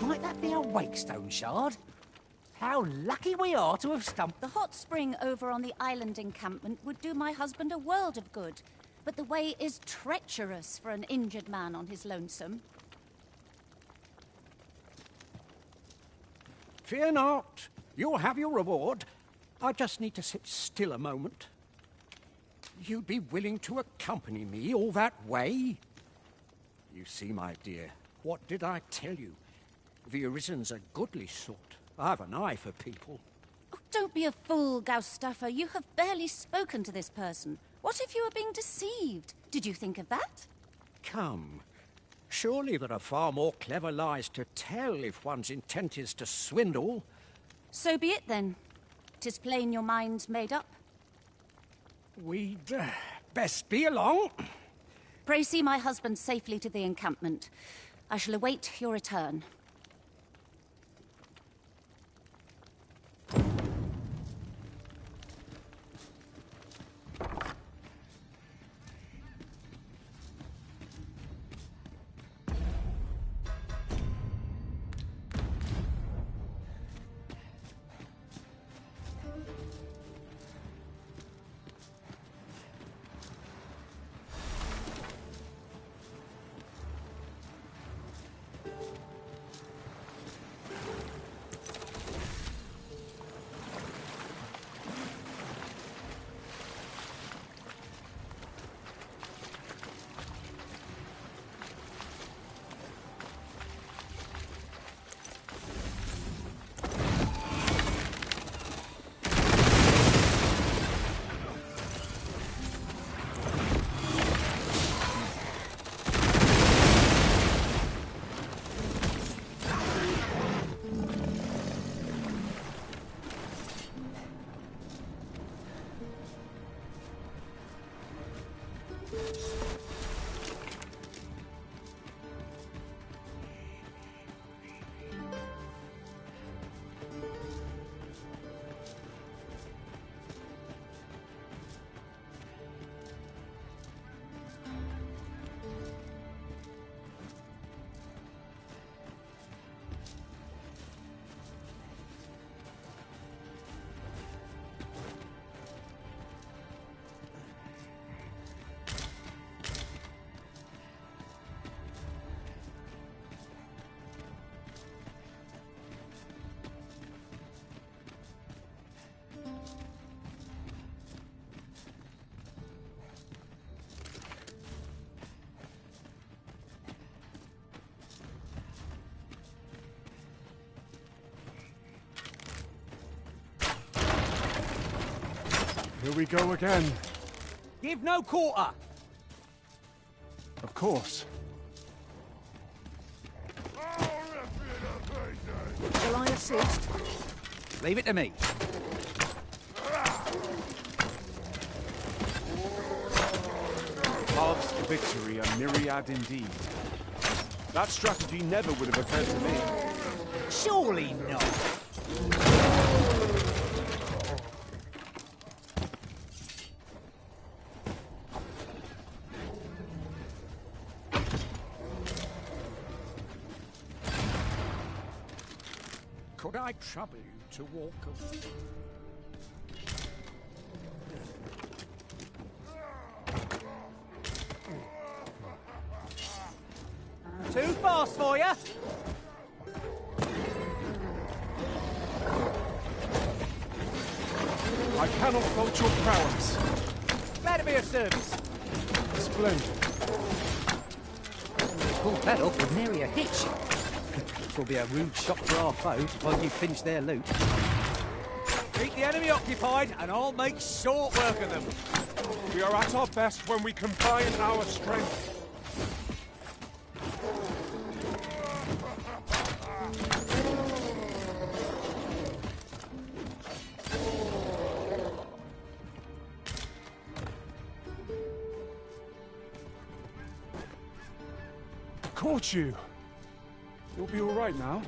Might that be a wakestone shard? How lucky we are to have stumped The hot spring over on the island encampment would do my husband a world of good, but the way is treacherous for an injured man on his lonesome. Fear not. You'll have your reward. I just need to sit still a moment. You'd be willing to accompany me all that way? You see, my dear, what did I tell you? The Arisen's a goodly sort. I've an eye for people. Oh, don't be a fool, Gaustaffer. You have barely spoken to this person. What if you were being deceived? Did you think of that? Come. Surely there are far more clever lies to tell if one's intent is to swindle. So be it then. 'Tis plain your mind's made up. We'd best be along. Pray see my husband safely to the encampment. I shall await your return. Here we go again. Give no quarter. Of course. Shall I assist? Leave it to me. Paths to victory are myriad indeed. That strategy never would have occurred to me. Surely not. Could I trouble you to walk a... Too fast for you. I cannot fault your prowess. Glad to be of service. Splendid. Pulled that off with nary a hitch. It will be a rude shock for our foe to find you finish their loot. Keep the enemy occupied, and I'll make short work of them. We are at our best when we combine our strength. Caught you. You'll be all right now.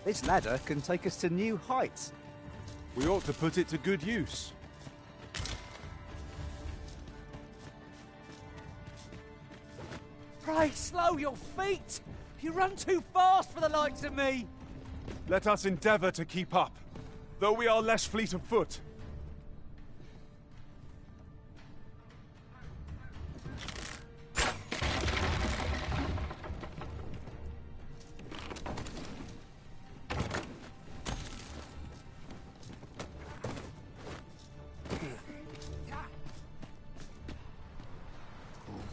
This ladder can take us to new heights. We ought to put it to good use. Pray, slow your feet! You run too fast for the likes of me! Let us endeavour to keep up, though we are less fleet of foot.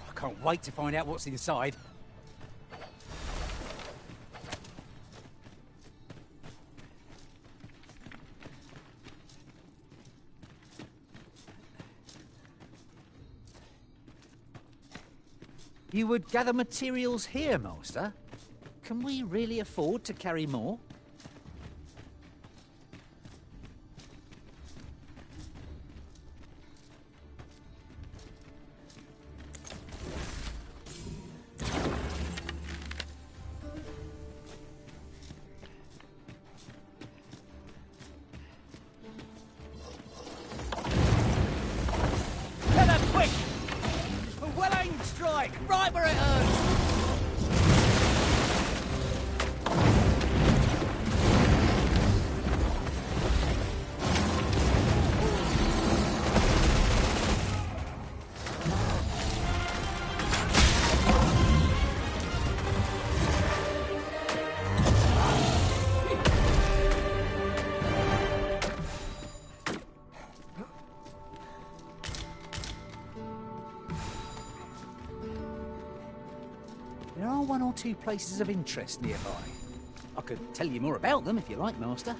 I can't wait to find out what's inside. You would gather materials here, Master? Can we really afford to carry more? Get that quick! A well-aimed strike, right where it hurts! There are one or two places of interest nearby. I could tell you more about them if you like, Master.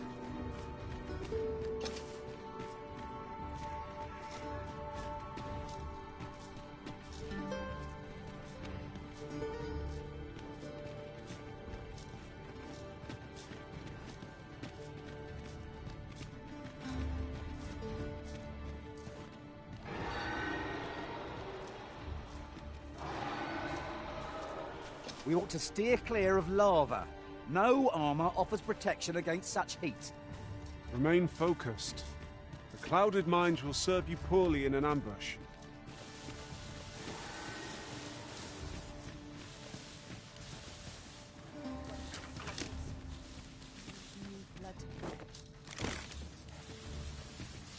We ought to steer clear of lava. No armor offers protection against such heat. Remain focused. The clouded mind will serve you poorly in an ambush.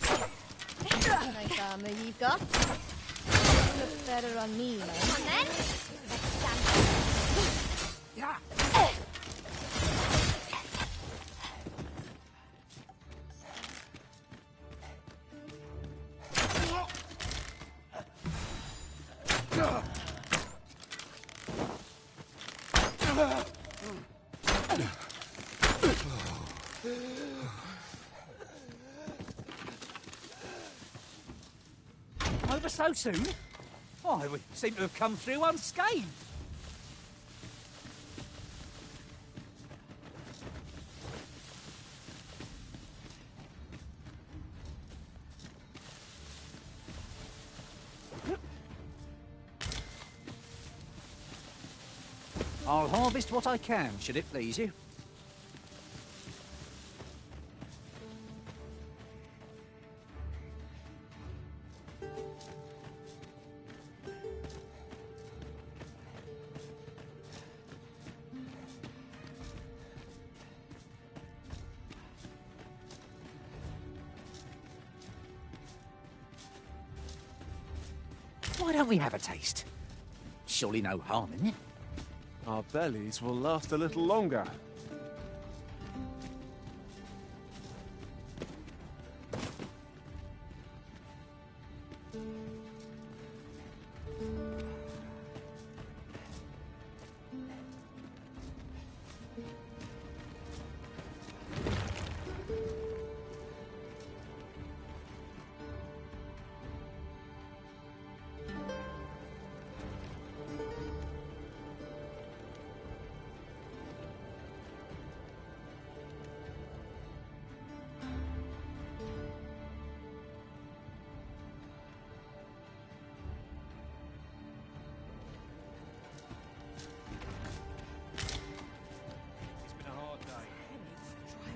Nice armor you've got. You look better on me, man. Come on, then. Let's stand. Yeah. Over so soon? Why, we seem to have come through unscathed. I'll harvest what I can, should it please you. Why don't we have a taste? Surely no harm in it. Our bellies will last a little longer.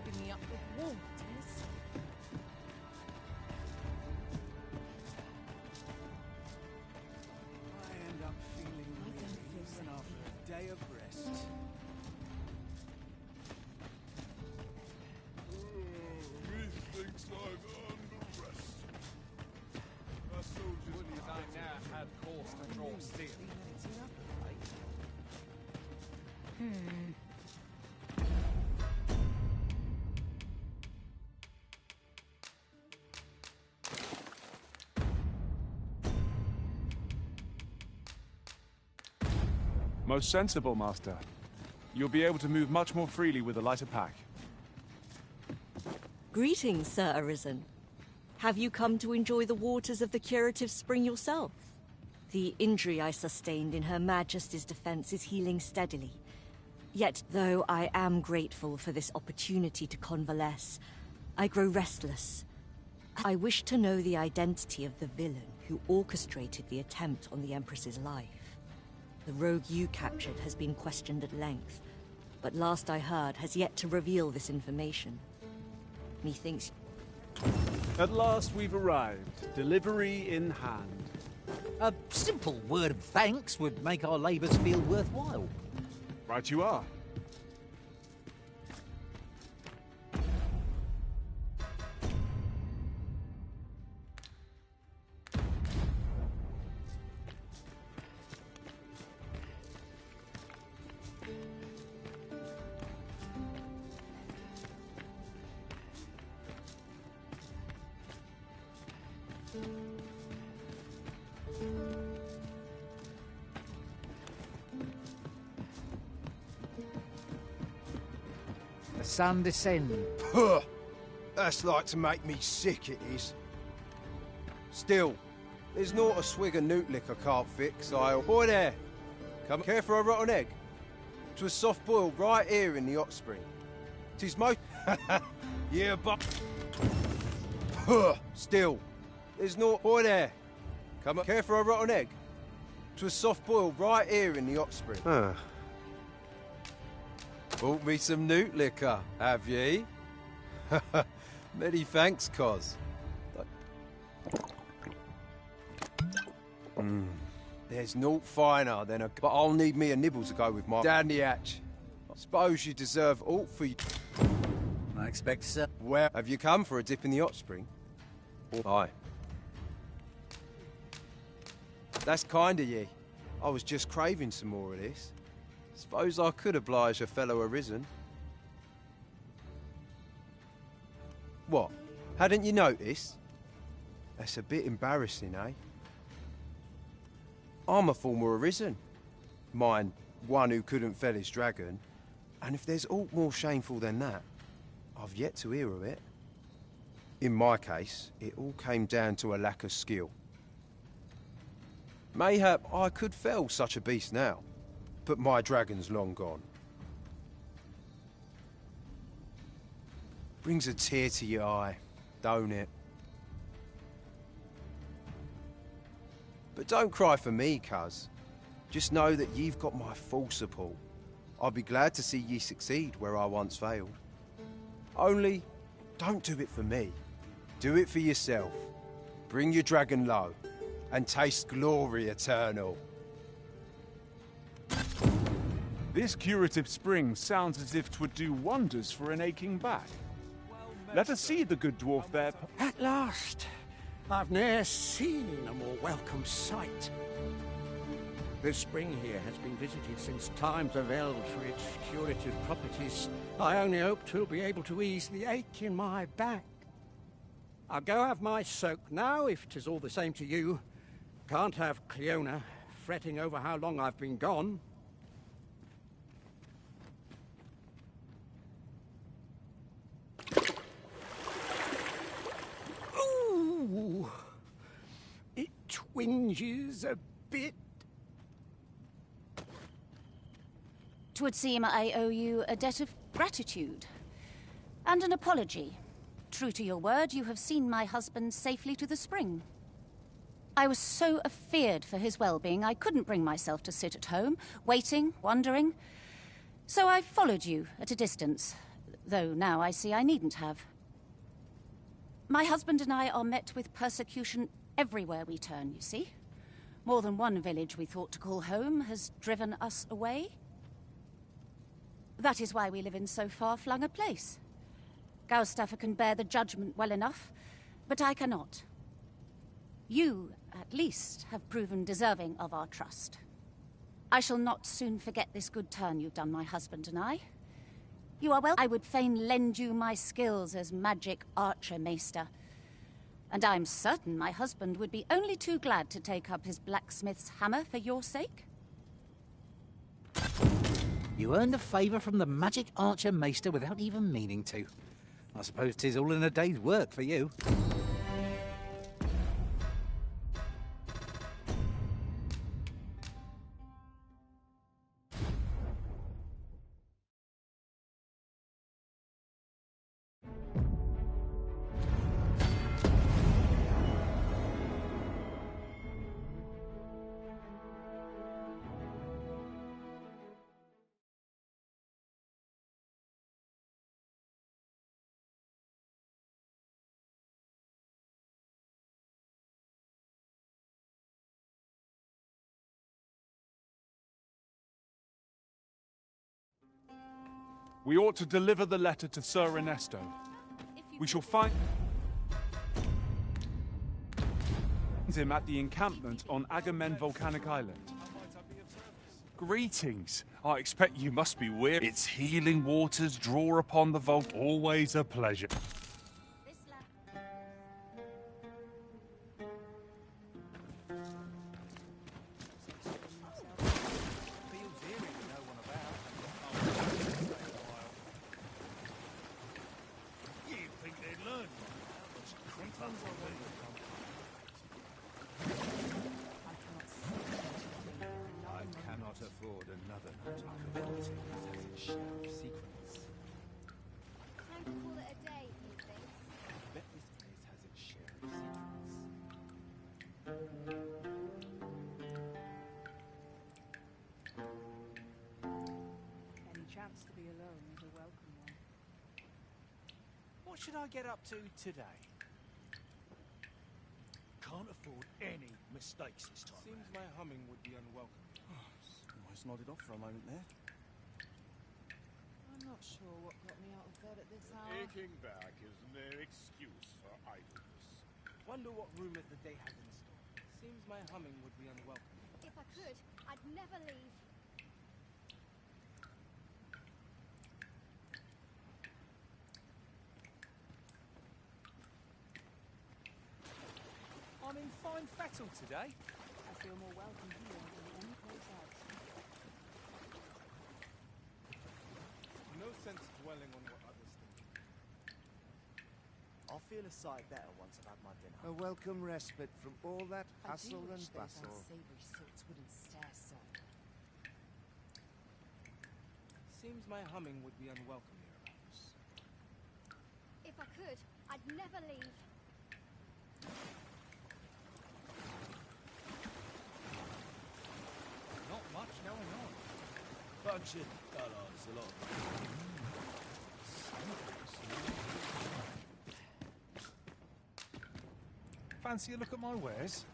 Driving me up the wall, Tess. I end up feeling weary even after a day of rest. Methinks I'm under rest. Our soldiers now had course to draw steel. Most sensible, Master. You'll be able to move much more freely with a lighter pack. Greetings, Sir Arisen. Have you come to enjoy the waters of the curative spring yourself? The injury I sustained in Her Majesty's defense is healing steadily. Yet, though I am grateful for this opportunity to convalesce, I grow restless. I wish to know the identity of the villain who orchestrated the attempt on the Empress's life. The rogue you captured has been questioned at length, but last I heard has yet to reveal this information. Methinks... At last we've arrived. Delivery in hand. A simple word of thanks would make our labours feel worthwhile. Right you are. The sun descends. Puh! That's like to make me sick, it is. Still, there's not a swig of newt lick I can't fix. Boy there! Come care for a rotten egg? 'Twas soft boiled right here in the hot spring. 'Tis most... yeah, but... Puh! Still, there's not... Boy there! Come care for a rotten egg? 'Twas soft boiled right here in the hot spring. Bought me some newt liquor, have ye? Many thanks, Cos. There's naught finer than a... But I'll need me a nibble to go with my... Down the hatch. Suppose you deserve aught for... I expect so. Where... Have you come for a dip in the hot spring? Aye. That's kind of ye. I was just craving some more of this. Suppose I could oblige a fellow Arisen. What? Hadn't you noticed? That's a bit embarrassing, eh? I'm a former Arisen. Mine, one who couldn't fell his dragon. And if there's aught more shameful than that, I've yet to hear of it. In my case, it all came down to a lack of skill. Mayhap I could fell such a beast now, but my dragon's long gone. Brings a tear to your eye, don't it? But don't cry for me, cuz. Just know that you've got my full support. I'll be glad to see ye succeed where I once failed. Only, don't do it for me. Do it for yourself. Bring your dragon low, and taste glory eternal. This curative spring sounds as if 'twould do wonders for an aching back. Let us see the good dwarf there. At last! I've ne'er seen a more welcome sight. This spring here has been visited since times of eld for its curative properties. I only hope 'twill be able to ease the ache in my back. I'll go have my soak now, if 'tis all the same to you. Can't have Cleona fretting over how long I've been gone. Ooh, it twinges a bit. 'Twould seem I owe you a debt of gratitude and an apology. True to your word, you have seen my husband safely to the spring. I was so afeard for his well-being, I couldn't bring myself to sit at home, waiting, wondering. So I followed you at a distance, though now I see I needn't have. My husband and I are met with persecution everywhere we turn, you see. More than one village we thought to call home has driven us away. That is why we live in so far-flung a place. Gaustaffer can bear the judgment well enough, but I cannot. You, at least, have proven deserving of our trust. I shall not soon forget this good turn you've done my husband and I. You are well. I would fain lend you my skills as magic archer maester. And I'm certain my husband would be only too glad to take up his blacksmith's hammer for your sake. You earned a favour from the magic archer maester without even meaning to. I suppose 'tis all in a day's work for you. We ought to deliver the letter to Sir Ernesto. We shall find him at the encampment on Agamemnon Volcanic Island. Greetings. I expect you must be weary. Its healing waters draw upon the vault. Always a pleasure. What should I get up to today? Can't afford any mistakes this time. Seems my humming would be unwelcome. Almost nodded off for a moment there. I'm not sure what got me out of bed at this hour. Aching back is no excuse for idleness. Wonder what rumours the day has in store. Seems my humming would be unwelcome. If I could, I'd never leave. I'm in fine fettle today. I feel more welcome here than any place else. No sense dwelling on what others think. I'll feel a sight better once I've had my dinner. A welcome respite from all that I hustle do and wish those bustle. unsavory sorts wouldn't stare so. Seems my humming would be unwelcome hereabouts. If I could, I'd never leave. Not much going on. Bunch of dullards, a lot of Fancy a look at my wares?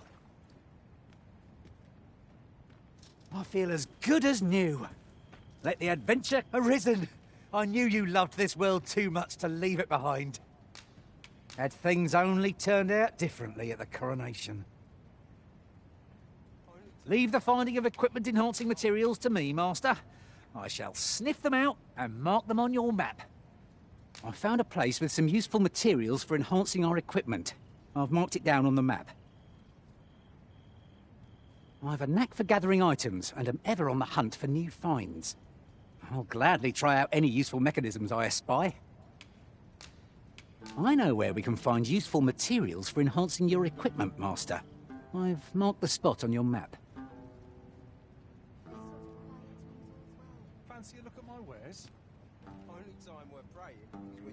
I feel as good as new. Let the adventure arisen. I knew you loved this world too much to leave it behind. Had things only turned out differently at the coronation. Leave the finding of equipment-enhancing materials to me, Master. I shall sniff them out and mark them on your map. I found a place with some useful materials for enhancing our equipment. I've marked it down on the map. I have a knack for gathering items and am ever on the hunt for new finds. I'll gladly try out any useful mechanisms I espy. I know where we can find useful materials for enhancing your equipment, Master. I've marked the spot on your map. Fancy a look at my wares? Only time we're praying is when